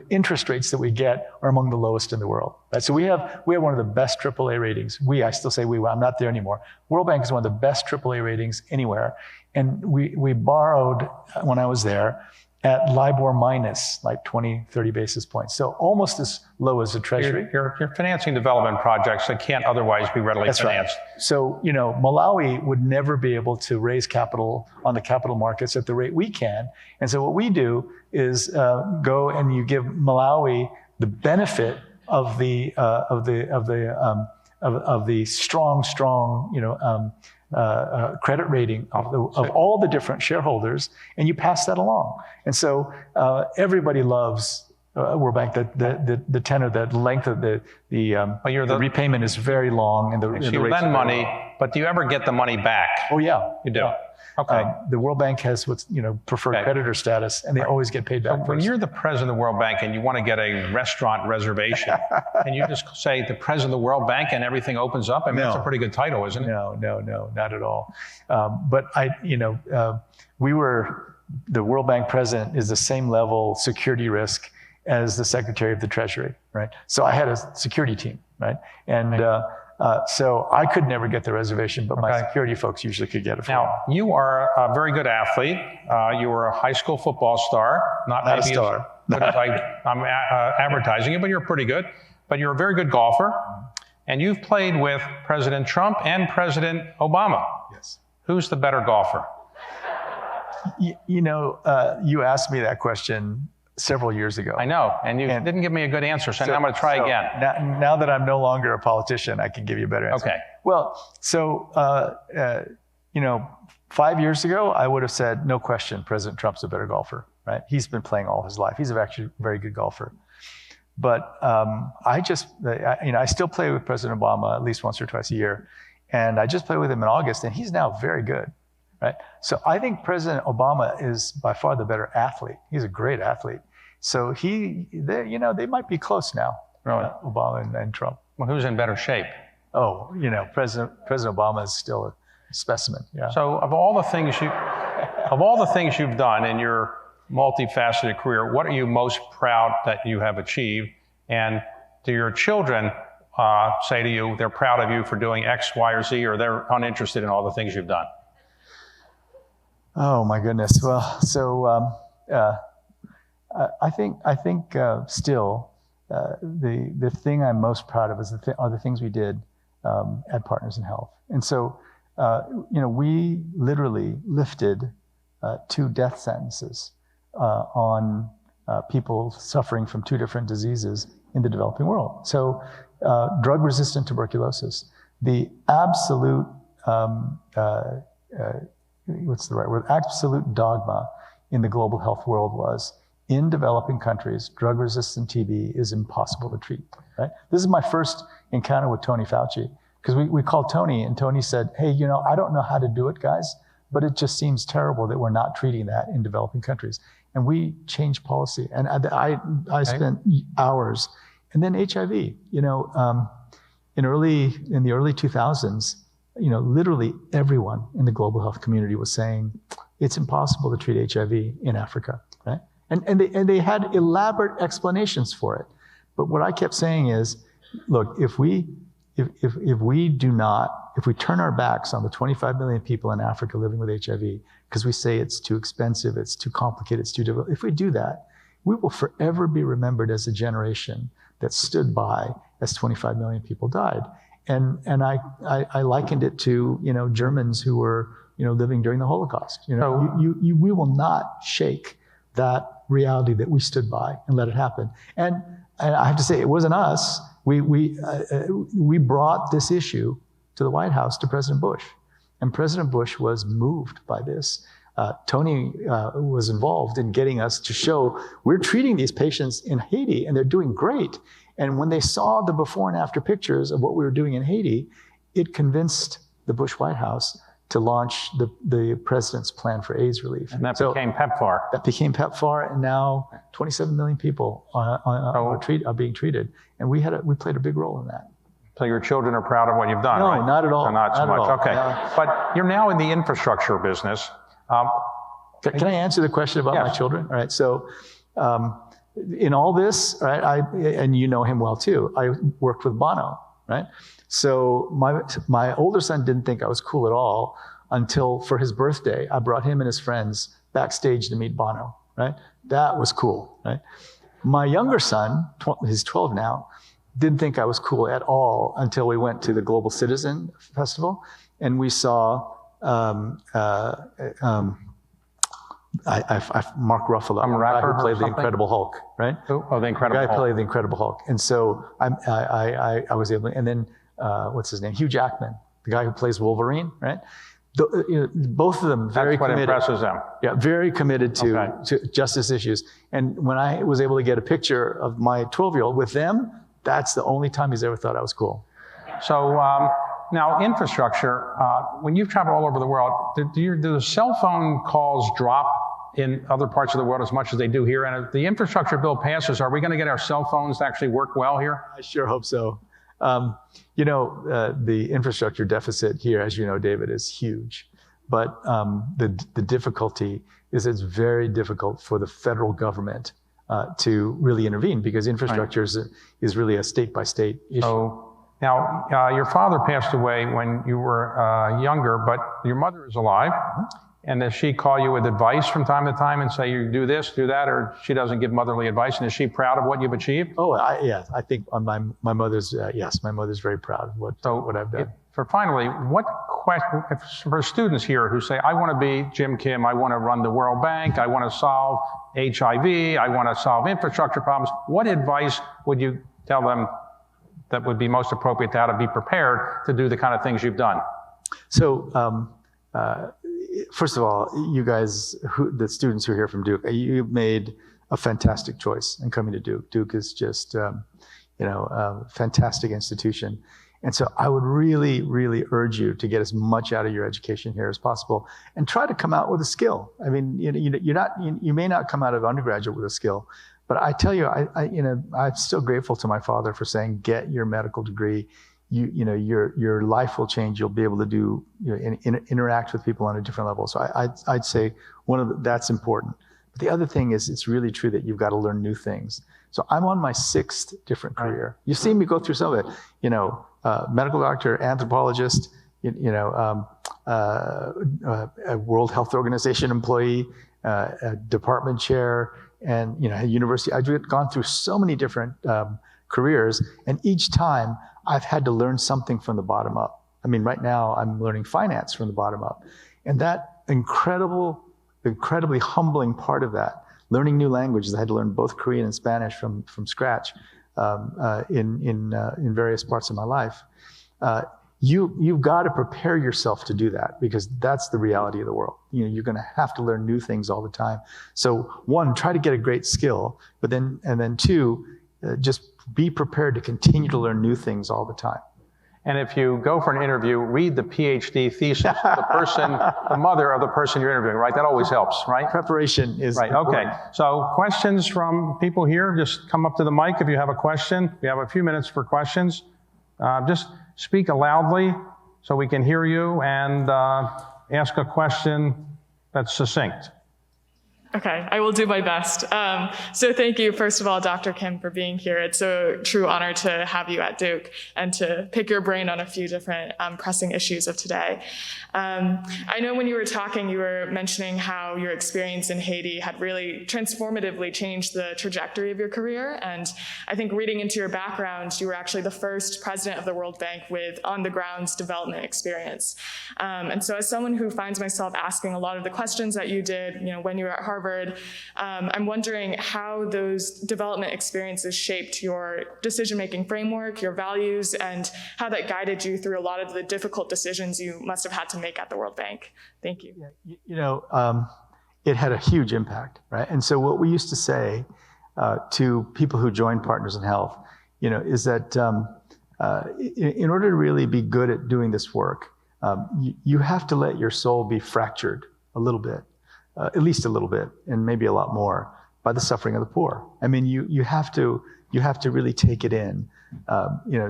S4: interest rates that we get are among the lowest in the world. Right? So we have one of the best AAA ratings. I still say I'm not there anymore. World Bank is one of the best AAA ratings anywhere. And we borrowed when I was there at LIBOR minus like 20, 30 basis points. So almost as low as the Treasury.
S3: You're financing development projects that can't otherwise be readily financed.
S4: Right. So, Malawi would never be able to raise capital on the capital markets at the rate we can. And so what we do is go and you give Malawi the benefit of the strong, credit rating of all the different shareholders, and you pass that along. And so everybody loves World Bank. The tenor, the length of the repayment is very long, and the rates
S3: you lend money, but do you ever get the money back?
S4: Oh yeah,
S3: you do.
S4: Yeah.
S3: Okay.
S4: The World Bank has what's preferred creditor status, and they always get paid back.
S3: So when you're the president of the World Bank and you want to get a restaurant reservation, and you just say the president of the World Bank and everything opens up, that's a pretty good title, isn't it?
S4: No, not at all. But the World Bank president is the same level security risk as the Secretary of the Treasury, right? So I had a security team, right? And so I could never get the reservation, but my security folks usually could get it for me.
S3: Now, you are a very good athlete. You were a high school football star.
S4: Not a star.
S3: I'm advertising you, but you're pretty good. But you're a very good golfer. And you've played with President Trump and President Obama.
S4: Yes.
S3: Who's the better golfer?
S4: You asked me that question several years ago.
S3: I know, and you didn't give me a good answer, so now I'm going to try again.
S4: Now that I'm no longer a politician, I can give you a better answer.
S3: Okay.
S4: Well, so, 5 years ago, I would have said, no question, President Trump's a better golfer, right? He's been playing all his life. He's actually a very good golfer. But I still play with President Obama at least once or twice a year. And I just played with him in August, and he's now very good, right? So I think President Obama is by far the better athlete. He's a great athlete. So they might be close now,
S3: Really?
S4: Obama and Trump.
S3: Well, who's in better shape?
S4: Oh, President Obama is still a specimen. Yeah.
S3: So of all the things you've done in your multifaceted career, what are you most proud that you have achieved? And do your children say to you they're proud of you for doing X, Y, or Z, or they're uninterested in all the things you've done?
S4: Oh my goodness. Well, so I think still the thing I'm most proud of are the things we did at Partners in Health. And so we literally lifted 2 death sentences on people suffering from 2 different diseases in the developing world. So drug-resistant tuberculosis, the absolute, what's the right word? Absolute dogma in the global health world was, in developing countries, drug-resistant TB is impossible to treat, right? This is my first encounter with Tony Fauci, because we called Tony, and Tony said, hey, I don't know how to do it, guys, but it just seems terrible that we're not treating that in developing countries. And we changed policy. And I spent hours. And then HIV, in the early 2000s, literally everyone in the global health community was saying, it's impossible to treat HIV in Africa, right? And they had elaborate explanations for it. But what I kept saying is, look, if we turn our backs on the 25 million people in Africa living with HIV, because we say it's too expensive, it's too complicated, it's too difficult, if we do that, we will forever be remembered as a generation that stood by as 25 million people died. And I likened it to, Germans who were, living during the Holocaust. We will not shake that reality that we stood by and let it happen. And I have to say, it wasn't us. We brought this issue to the White House to President Bush, and President Bush was moved by this. Tony was involved in getting us to show we're treating these patients in Haiti, and they're doing great. And when they saw the before and after pictures of what we were doing in Haiti, it convinced the Bush White House to launch the president's plan for AIDS relief.
S3: And that became PEPFAR.
S4: That became PEPFAR, and now 27 million people are being treated. And we played a big role in that.
S3: So your children are proud of what you've done,
S4: no,
S3: right?
S4: No, not at all.
S3: Not so
S4: not
S3: much,
S4: at all.
S3: okay.
S4: No.
S3: But you're now in the infrastructure business.
S4: Can I answer the question about my children? All right, so in all this, right, and you know him well too, I worked with Bono, right? So my older son didn't think I was cool at all until for his birthday, I brought him and his friends backstage to meet Bono, right? That was cool, right? My younger son, he's 12 now, didn't think I was cool at all until we went to the Global Citizen Festival, and we saw Mark Ruffalo,
S3: I'm a rapper
S4: who played the Incredible Hulk, right?
S3: Oh, the Incredible Hulk.
S4: The guy played the Incredible Hulk, and so I was able to, and then what's his name? Hugh Jackman, the guy who plays Wolverine, right? Both of them very committed.
S3: That's what impresses them.
S4: Yeah, very committed to justice issues. And when I was able to get a picture of my 12-year-old with them, that's the only time he's ever thought I was cool.
S3: So now infrastructure, when you've traveled all over the world, do the cell phone calls drop in other parts of the world as much as they do here? And if the infrastructure bill passes, are we going to get our cell phones to actually work well here?
S4: I sure hope so. The infrastructure deficit here, as you know, David, is huge. But the difficulty is it's very difficult for the federal government to really intervene, because infrastructure is really a state-by-state issue.
S3: So now, your father passed away when you were younger, but your mother is alive.
S4: Mm-hmm.
S3: And does she call you with advice from time to time and say, you do this, do that, or she doesn't give motherly advice? And is she proud of what you've achieved?
S4: Oh, yes. I think my mother's, yes, my mother's very proud of what I've done.
S3: For finally, what question, for students here who say, I want to be Jim Kim, I want to run the World Bank, I want to solve HIV, I want to solve infrastructure problems, what advice would you tell them that would be most appropriate to how to be prepared to do the kind of things you've done?
S4: So, first of all, you guys, the students who are here from Duke, you made a fantastic choice in coming to Duke. Duke is just, a fantastic institution. And so I would really, really urge you to get as much out of your education here as possible and try to come out with a skill. I mean, you may not come out of undergraduate with a skill, but I tell you, I'm still grateful to my father for saying, get your medical degree. Your life will change. You'll be able to do, interact with people on a different level. So I'd say that's important. But the other thing is, it's really true that you've got to learn new things. So I'm on my 6th different career. You've seen me go through some of it, medical doctor, anthropologist, a World Health Organization employee, a department chair, and a university. I've gone through so many different careers, and each time I've had to learn something from the bottom up. I mean, right now I'm learning finance from the bottom up, and that incredibly humbling part of that, learning new languages. I had to learn both Korean and Spanish from scratch in various parts of my life. You've got to prepare yourself to do that, because that's the reality of the world. You're going to have to learn new things all the time. So 1, try to get a great skill, and then 2, just be prepared to continue to learn new things all the time.
S3: And if you go for an interview, read the Ph.D. thesis of the mother of the person you're interviewing, right? That always helps, right?
S4: Preparation is
S3: right.
S4: important.
S3: Okay. So questions from people here? Just come up to the mic if you have a question. We have a few minutes for questions. Just speak loudly so we can hear you, and ask a question that's succinct.
S5: Okay, I will do my best. So thank you, first of all, Dr. Kim, for being here. It's a true honor to have you at Duke and to pick your brain on a few different pressing issues of today. I know when you were talking, you were mentioning how your experience in Haiti had really transformatively changed the trajectory of your career. And I think reading into your background, you were actually the first president of the World Bank with on-the-ground development experience. And so as someone who finds myself asking a lot of the questions that you did, when you were at Harvard, I'm wondering how those development experiences shaped your decision-making framework, your values, and how that guided you through a lot of the difficult decisions you must have had to make at the World Bank. Thank you.
S4: It had a huge impact, right? And so what we used to say to people who join Partners in Health, is that in order to really be good at doing this work, you have to let your soul be fractured a little bit. At least a little bit, and maybe a lot more, by the suffering of the poor. I mean, you have to really take it in.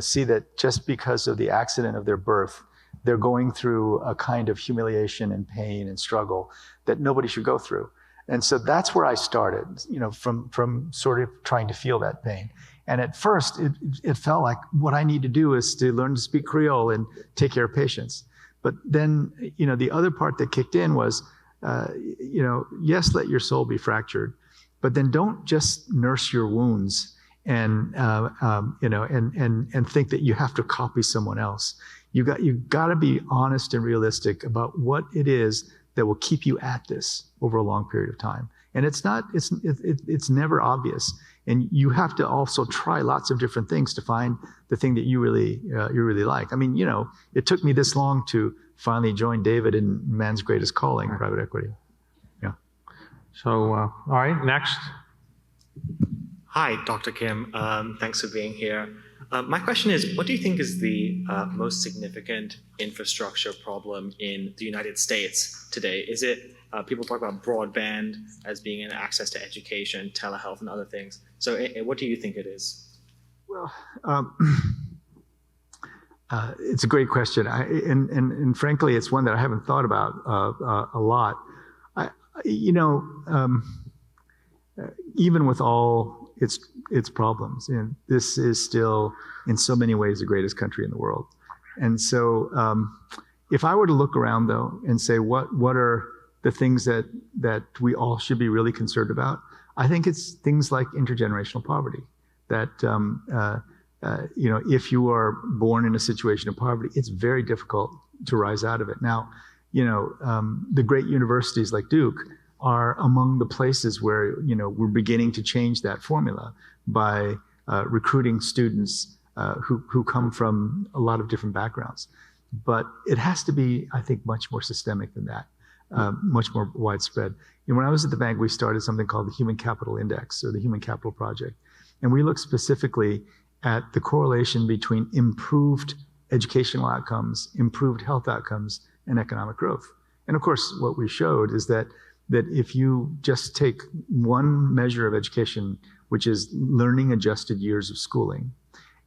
S4: See that just because of the accident of their birth, they're going through a kind of humiliation and pain and struggle that nobody should go through. And so that's where I started, from sort of trying to feel that pain. And at first, it felt like what I need to do is to learn to speak Creole and take care of patients. But then, the other part that kicked in was, yes, let your soul be fractured, but then don't just nurse your wounds and think that you have to copy someone else. You got to be honest and realistic about what it is that will keep you at this over a long period of time. And it's never obvious. And you have to also try lots of different things to find the thing that you really like. I mean, it took me this long to finally joined David in man's greatest calling, private equity. Yeah.
S3: So, all right, next.
S6: Hi, Dr. Kim. Thanks for being here. My question is, what do you think is the most significant infrastructure problem in the United States today? Is it people talk about broadband as being an access to education, telehealth, and other things. So what do you think it is?
S4: Well, it's a great question. And frankly, it's one that I haven't thought about a lot. Even with all its problems, and this is still, in so many ways, the greatest country in the world. And so, if I were to look around though and say, what are the things that we all should be really concerned about? I think it's things like intergenerational poverty. That if you are born in a situation of poverty, it's very difficult to rise out of it. Now, the great universities like Duke are among the places where we're beginning to change that formula by recruiting students who come from a lot of different backgrounds. But it has to be, I think, much more systemic than that, much more widespread. When I was at the bank, we started something called the Human Capital Index, or the Human Capital Project. And we looked specifically at the correlation between improved educational outcomes, improved health outcomes, and economic growth. And of course, what we showed is that if you just take one measure of education, which is learning adjusted years of schooling,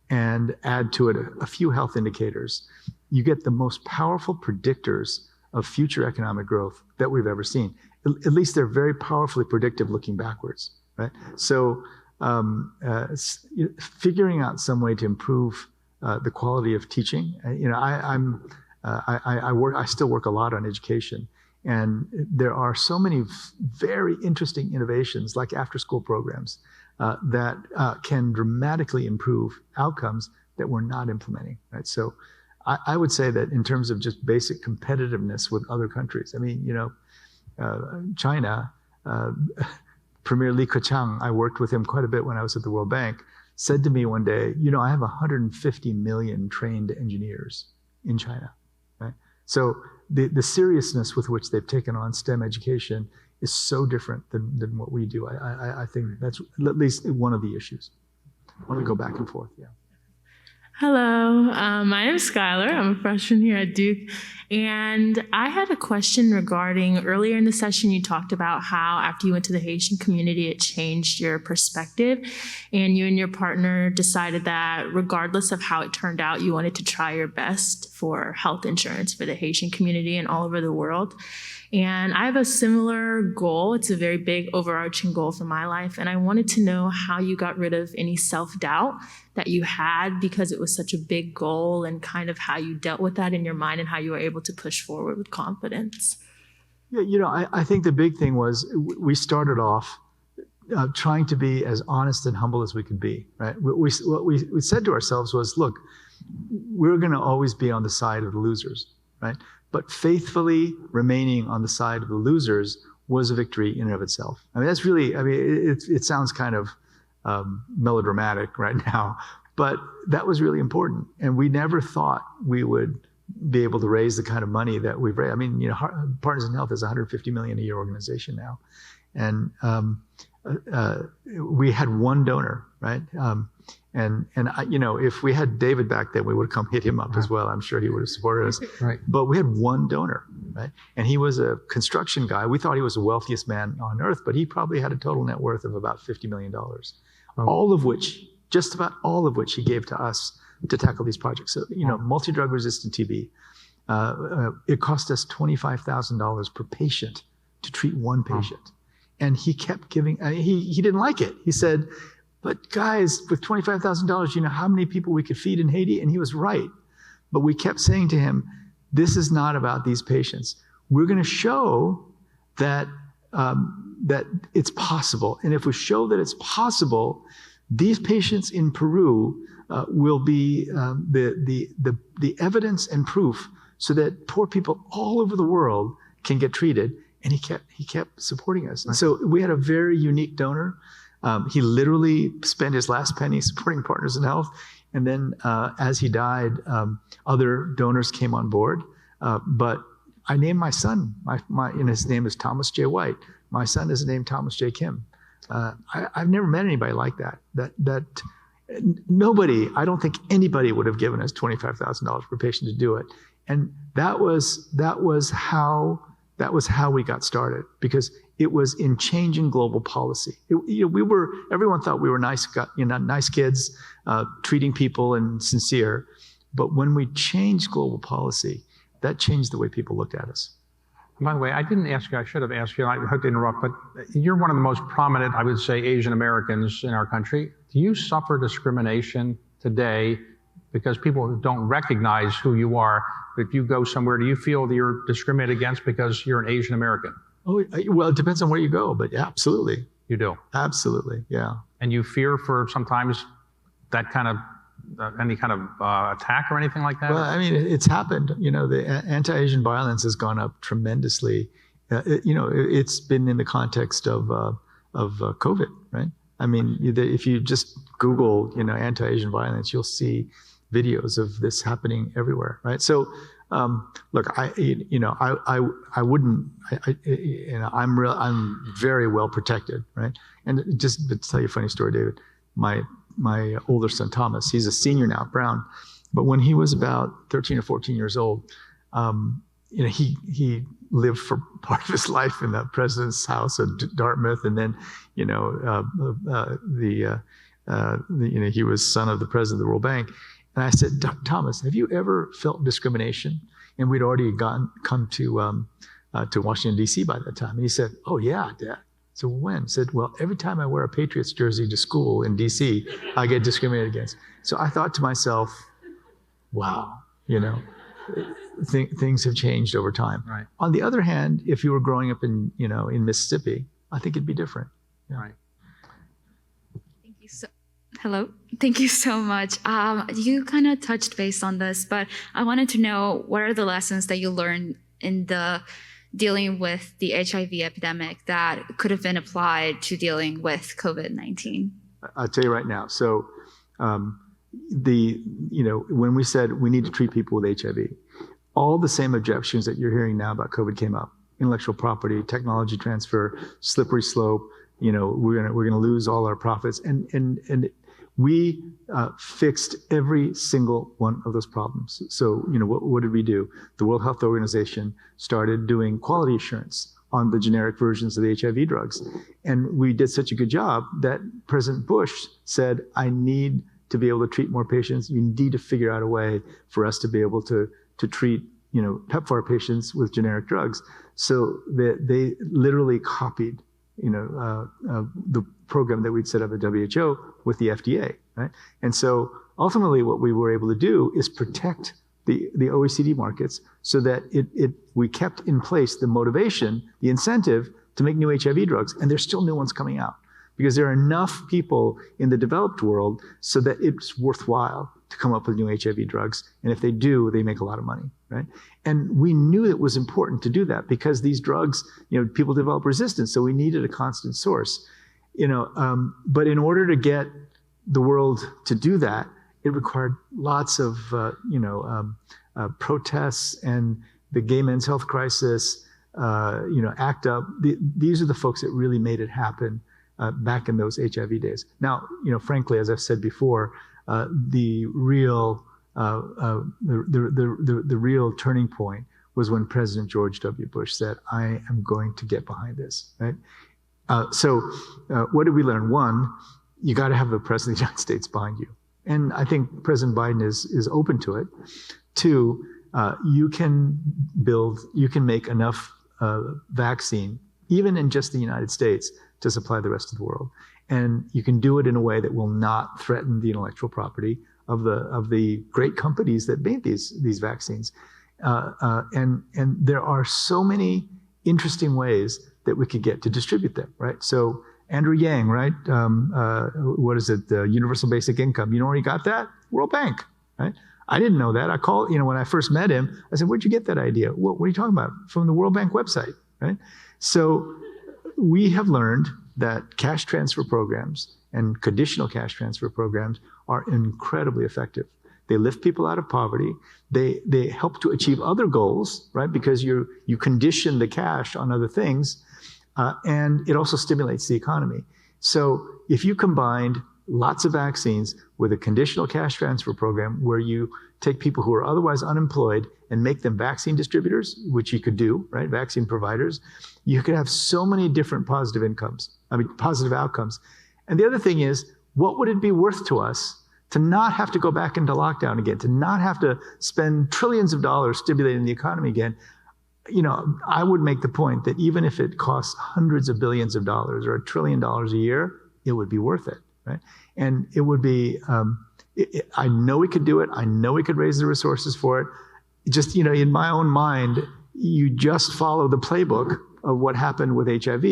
S4: and add to it a few health indicators, you get the most powerful predictors of future economic growth that we've ever seen. At least they're very powerfully predictive looking backwards, right? So figuring out some way to improve the quality of teaching. I still work a lot on education, and there are so many very interesting innovations like after-school programs that can dramatically improve outcomes that we're not implementing, right? So I would say that in terms of just basic competitiveness with other countries, I mean, China, Premier Li Keqiang, I worked with him quite a bit when I was at the World Bank, said to me one day, I have 150 million trained engineers in China, right? So the seriousness with which they've taken on STEM education is so different than what we do. I think that's at least one of the issues. I want to go back and forth, yeah.
S7: Hello, my name is Skylar. I'm a freshman here at Duke. And I had a question regarding earlier in the session, you talked about how after you went to the Haitian community, it changed your perspective. And you and your partner decided that regardless of how it turned out, you wanted to try your best for health insurance for the Haitian community and all over the world. And I have a similar goal. It's a very big overarching goal for my life. And I wanted to know how you got rid of any self-doubt that you had because it was such a big goal, and kind of how you dealt with that in your mind and how you were able to push forward with confidence.
S4: Yeah, I think the big thing was we started off trying to be as honest and humble as we could be, right? What we said to ourselves was, look, we're going to always be on the side of the losers, right? But faithfully remaining on the side of the losers was a victory in and of itself. I mean, that's really, it sounds kind of melodramatic right now, but that was really important. And we never thought we would be able to raise the kind of money that we've raised. I mean, Partners in Health is a $150 million a year organization now. And we had one donor, right? And if we had David back then, we would have come hit him up as well. I'm sure he would have supported us. Right. But we had one donor, right? And he was a construction guy. We thought he was the wealthiest man on earth, but he probably had a total net worth of about $50 million. Just about all of which he gave to us to tackle these projects. So, multi-drug resistant TB, it cost us $25,000 per patient to treat one patient. And he kept giving, he didn't like it. He said, but guys, with $25,000, you know how many people we could feed in Haiti? And he was right. But we kept saying to him, this is not about these patients. We're going to show that that it's possible. And if we show that it's possible, these patients in Peru will be the evidence and proof so that poor people all over the world can get treated. And he kept supporting us. And so we had a very unique donor. He literally spent his last penny supporting Partners in Health. And then as he died, other donors came on board. But I named my son, and his name is Thomas J. White. My son is named Thomas J. Kim. I've never met anybody like that. That nobody, I don't think anybody would have given us $25,000 per patient to do it. And that was how we got started, because it was in changing global policy. Everyone thought we were nice kids, treating people and sincere. But when we changed global policy, that changed the way people looked at us.
S3: By the way, I didn't ask you, I should have asked you, I hope to interrupt, but you're one of the most prominent, I would say, Asian Americans in our country. Do you suffer discrimination today because people don't recognize who you are? If you go somewhere, do you feel that you're discriminated against because you're an Asian American?
S4: Oh, well, it depends on where you go, but absolutely.
S3: You do?
S4: Absolutely, yeah.
S3: And you fear for sometimes that kind of, any kind of attack or anything like that?
S4: Well, I mean, it's happened. The anti-Asian violence has gone up tremendously. It's been in the context of COVID, right? I mean, if you just Google, anti-Asian violence, you'll see videos of this happening everywhere, right? So, look, I'm very well protected, right? And just to tell you a funny story, David, my older son, Thomas, he's a senior now at Brown, But when he was about 13 or 14 years old, he lived for part of his life in the president's house at Dartmouth, and then, he was son of the president of the World Bank. And I said, Thomas, have you ever felt discrimination? And we'd already come to Washington, D.C. by that time. And he said, oh, yeah, Dad. So when? I said, well, every time I wear a Patriots jersey to school in D.C., I get discriminated against. So I thought to myself, wow, things have changed over time.
S8: Right.
S4: On the other hand, if you were growing up in Mississippi, I think it'd be different. Yeah.
S8: Right.
S9: Hello. Thank you so much. You kind of touched base on this, but I wanted to know, what are the lessons that you learned in the dealing with the HIV epidemic that could have been applied to dealing with COVID-19?
S4: I'll tell you right now. So, when we said we need to treat people with HIV, all the same objections that you're hearing now about COVID came up: intellectual property, technology transfer, slippery slope. We're gonna lose all our profits, and we fixed every single one of those problems. So, what did we do? The World Health Organization started doing quality assurance on the generic versions of the HIV drugs. And we did such a good job that President Bush said, I need to be able to treat more patients. You need to figure out a way for us to be able to treat, PEPFAR patients with generic drugs. So they literally copied, the program that we'd set up at WHO with the FDA, right? And so ultimately what we were able to do is protect the OECD markets so that we kept in place the motivation, the incentive to make new HIV drugs, and there's still new ones coming out because there are enough people in the developed world so that it's worthwhile to come up with new HIV drugs. And if they do, they make a lot of money, right? And we knew it was important to do that because these drugs, people develop resistance, so we needed a constant source. But in order to get the world to do that, it required lots of, protests and the gay men's health crisis, ACT UP. These are the folks that really made it happen back in those HIV days. Now, frankly, as I've said before, the real turning point was when President George W. Bush said, "I am going to get behind this." Right. So, what did we learn? One, you got to have the President of the United States behind you. And I think President Biden is open to it. Two, you can make enough vaccine, even in just the United States, to supply the rest of the world. And you can do it in a way that will not threaten the intellectual property of the great companies that made these vaccines. And there are so many interesting ways that we could get to distribute them, right? So Andrew Yang, right? What is it? Universal Basic Income. You know where he got that? World Bank, right? I didn't know that. I called, when I first met him, I said, where'd you get that idea? What are you talking about? From the World Bank website, right? So we have learned that cash transfer programs and conditional cash transfer programs are incredibly effective. They lift people out of poverty. They help to achieve other goals, right? Because you condition the cash on other things. And it also stimulates the economy. So if you combined lots of vaccines with a conditional cash transfer program where you take people who are otherwise unemployed and make them vaccine distributors, which you could do, right? Vaccine providers, you could have so many different positive outcomes. And the other thing is, what would it be worth to us to not have to go back into lockdown again, to not have to spend trillions of dollars stimulating the economy again? I would make the point that even if it costs hundreds of billions of dollars or $1 trillion a year, it would be worth it, right? And it would be, I know we could do it. I know we could raise the resources for it. Just, in my own mind, you just follow the playbook of what happened with HIV,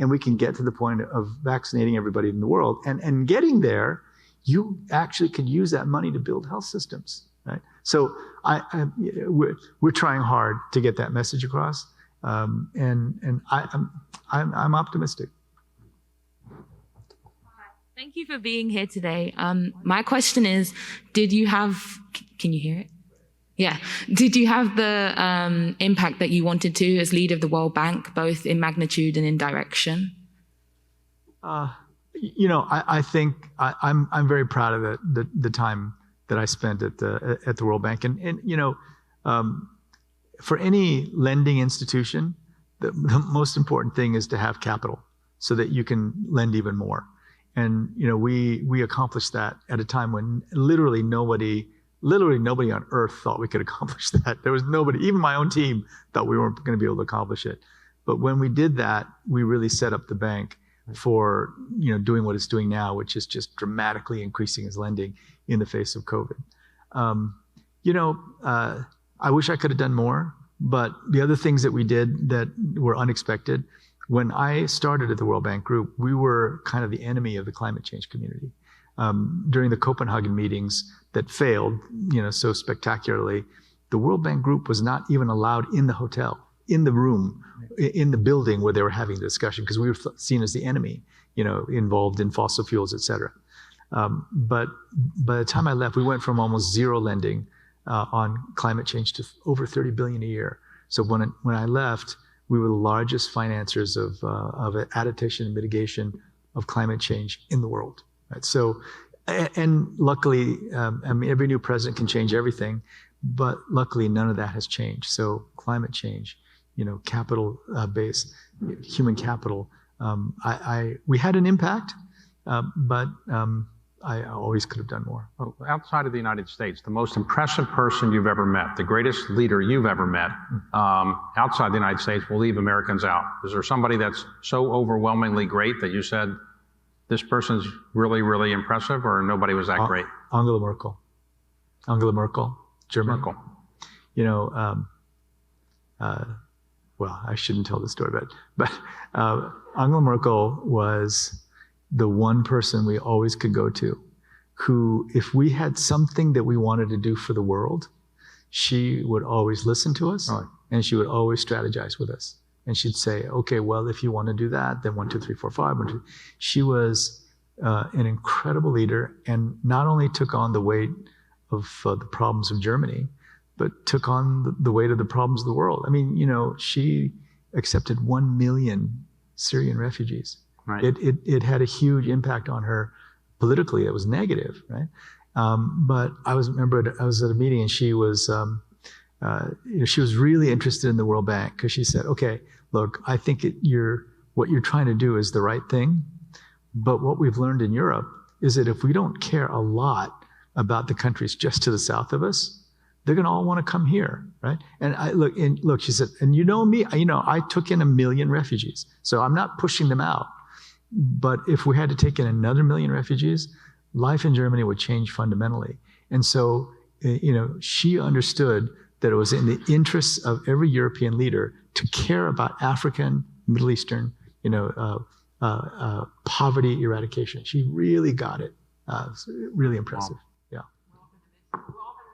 S4: and we can get to the point of vaccinating everybody in the world. And getting there, you actually could use that money to build health systems, right? So we're trying hard to get that message across, and I'm optimistic.
S7: Thank you for being here today. My question is, can you hear it? Yeah. Did you have the impact that you wanted to as leader of the World Bank, both in magnitude and in direction?
S4: I think I'm very proud of the time that I spent at the World Bank. And you know, for any lending institution, the most important thing is to have capital so that you can lend even more. And you know, we accomplished that at a time when literally nobody on earth thought we could accomplish that. There was nobody, even my own team, thought we weren't going to be able to accomplish it. But when we did that, we really set up the bank for, you know, doing what it's doing now, which is just dramatically increasing its lending in the face of COVID. You know, I wish I could have done more, but the other things that we did that were unexpected, when I started at the World Bank Group, we were kind of the enemy of the climate change community. During the Copenhagen meetings that failed, you know, so spectacularly, the World Bank Group was not even allowed in the hotel, in the room, in the building where they were having the discussion, because we were seen as the enemy, you know, involved in fossil fuels, et cetera. But by the time I left, we went from almost zero lending on climate change to over 30 billion a year. So when I left, we were the largest financiers of adaptation and mitigation of climate change in the world. Right? So, and luckily, I mean, every new president can change everything, but luckily none of that has changed. So climate change, you know, capital base, human capital. We had an impact, but I always could have done more.
S3: Well, outside of the United States, the most impressive person you've ever met, the greatest leader you've ever met, outside the United States, will leave Americans out. Is there somebody that's so overwhelmingly great that you said, this person's really, really impressive, or nobody was that great?
S4: Angela Merkel. Angela Merkel, German.
S3: Merkel.
S4: You know, well, I shouldn't tell this story, but Angela Merkel was the one person we always could go to, who, if we had something that we wanted to do for the world, she would always listen to us, and she would always strategize with us. And she'd say, okay, well, if you want to do that, then 1, 2, 3, 4, 5. 1, 2. She was an incredible leader, and not only took on the weight of the problems of Germany, but took on the weight of the problems of the world. I mean, you know, she accepted 1 million Syrian refugees.
S3: Right.
S4: It had a huge impact on her politically. It was negative, right? But I was at a meeting, and she was, you know, she was really interested in the World Bank, because she said, okay, look, I think what you're trying to do is the right thing, but what we've learned in Europe is that if we don't care a lot about the countries just to the south of us, they're going to all want to come here, right? And look, she said, and you know me, you know, I took in 1 million refugees, so I'm not pushing them out. But if we had to take in another 1 million refugees, life in Germany would change fundamentally. And so, you know, she understood that it was in the interests of every European leader to care about African, Middle Eastern, you know, poverty eradication. She really got it. Really impressive. Yeah.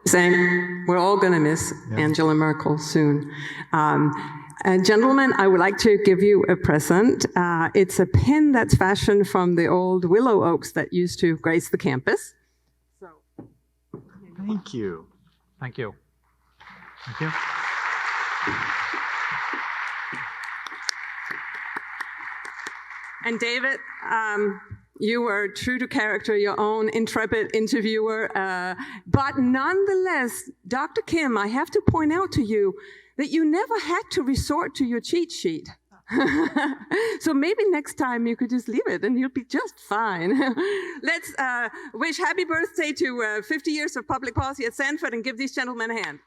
S1: Saying we're all going to miss Angela Merkel soon. Gentlemen, I would like to give you a present. It's a pin that's fashioned from the old willow oaks that used to grace the campus. So,
S4: Thank you.
S3: Thank you.
S4: Thank you.
S1: And David, you were true to character, your own intrepid interviewer. But nonetheless, Dr. Kim, I have to point out to you that you never had to resort to your cheat sheet. So maybe next time you could just leave it and you'll be just fine. Let's wish happy birthday to 50 years of public policy at Sanford and give these gentlemen a hand.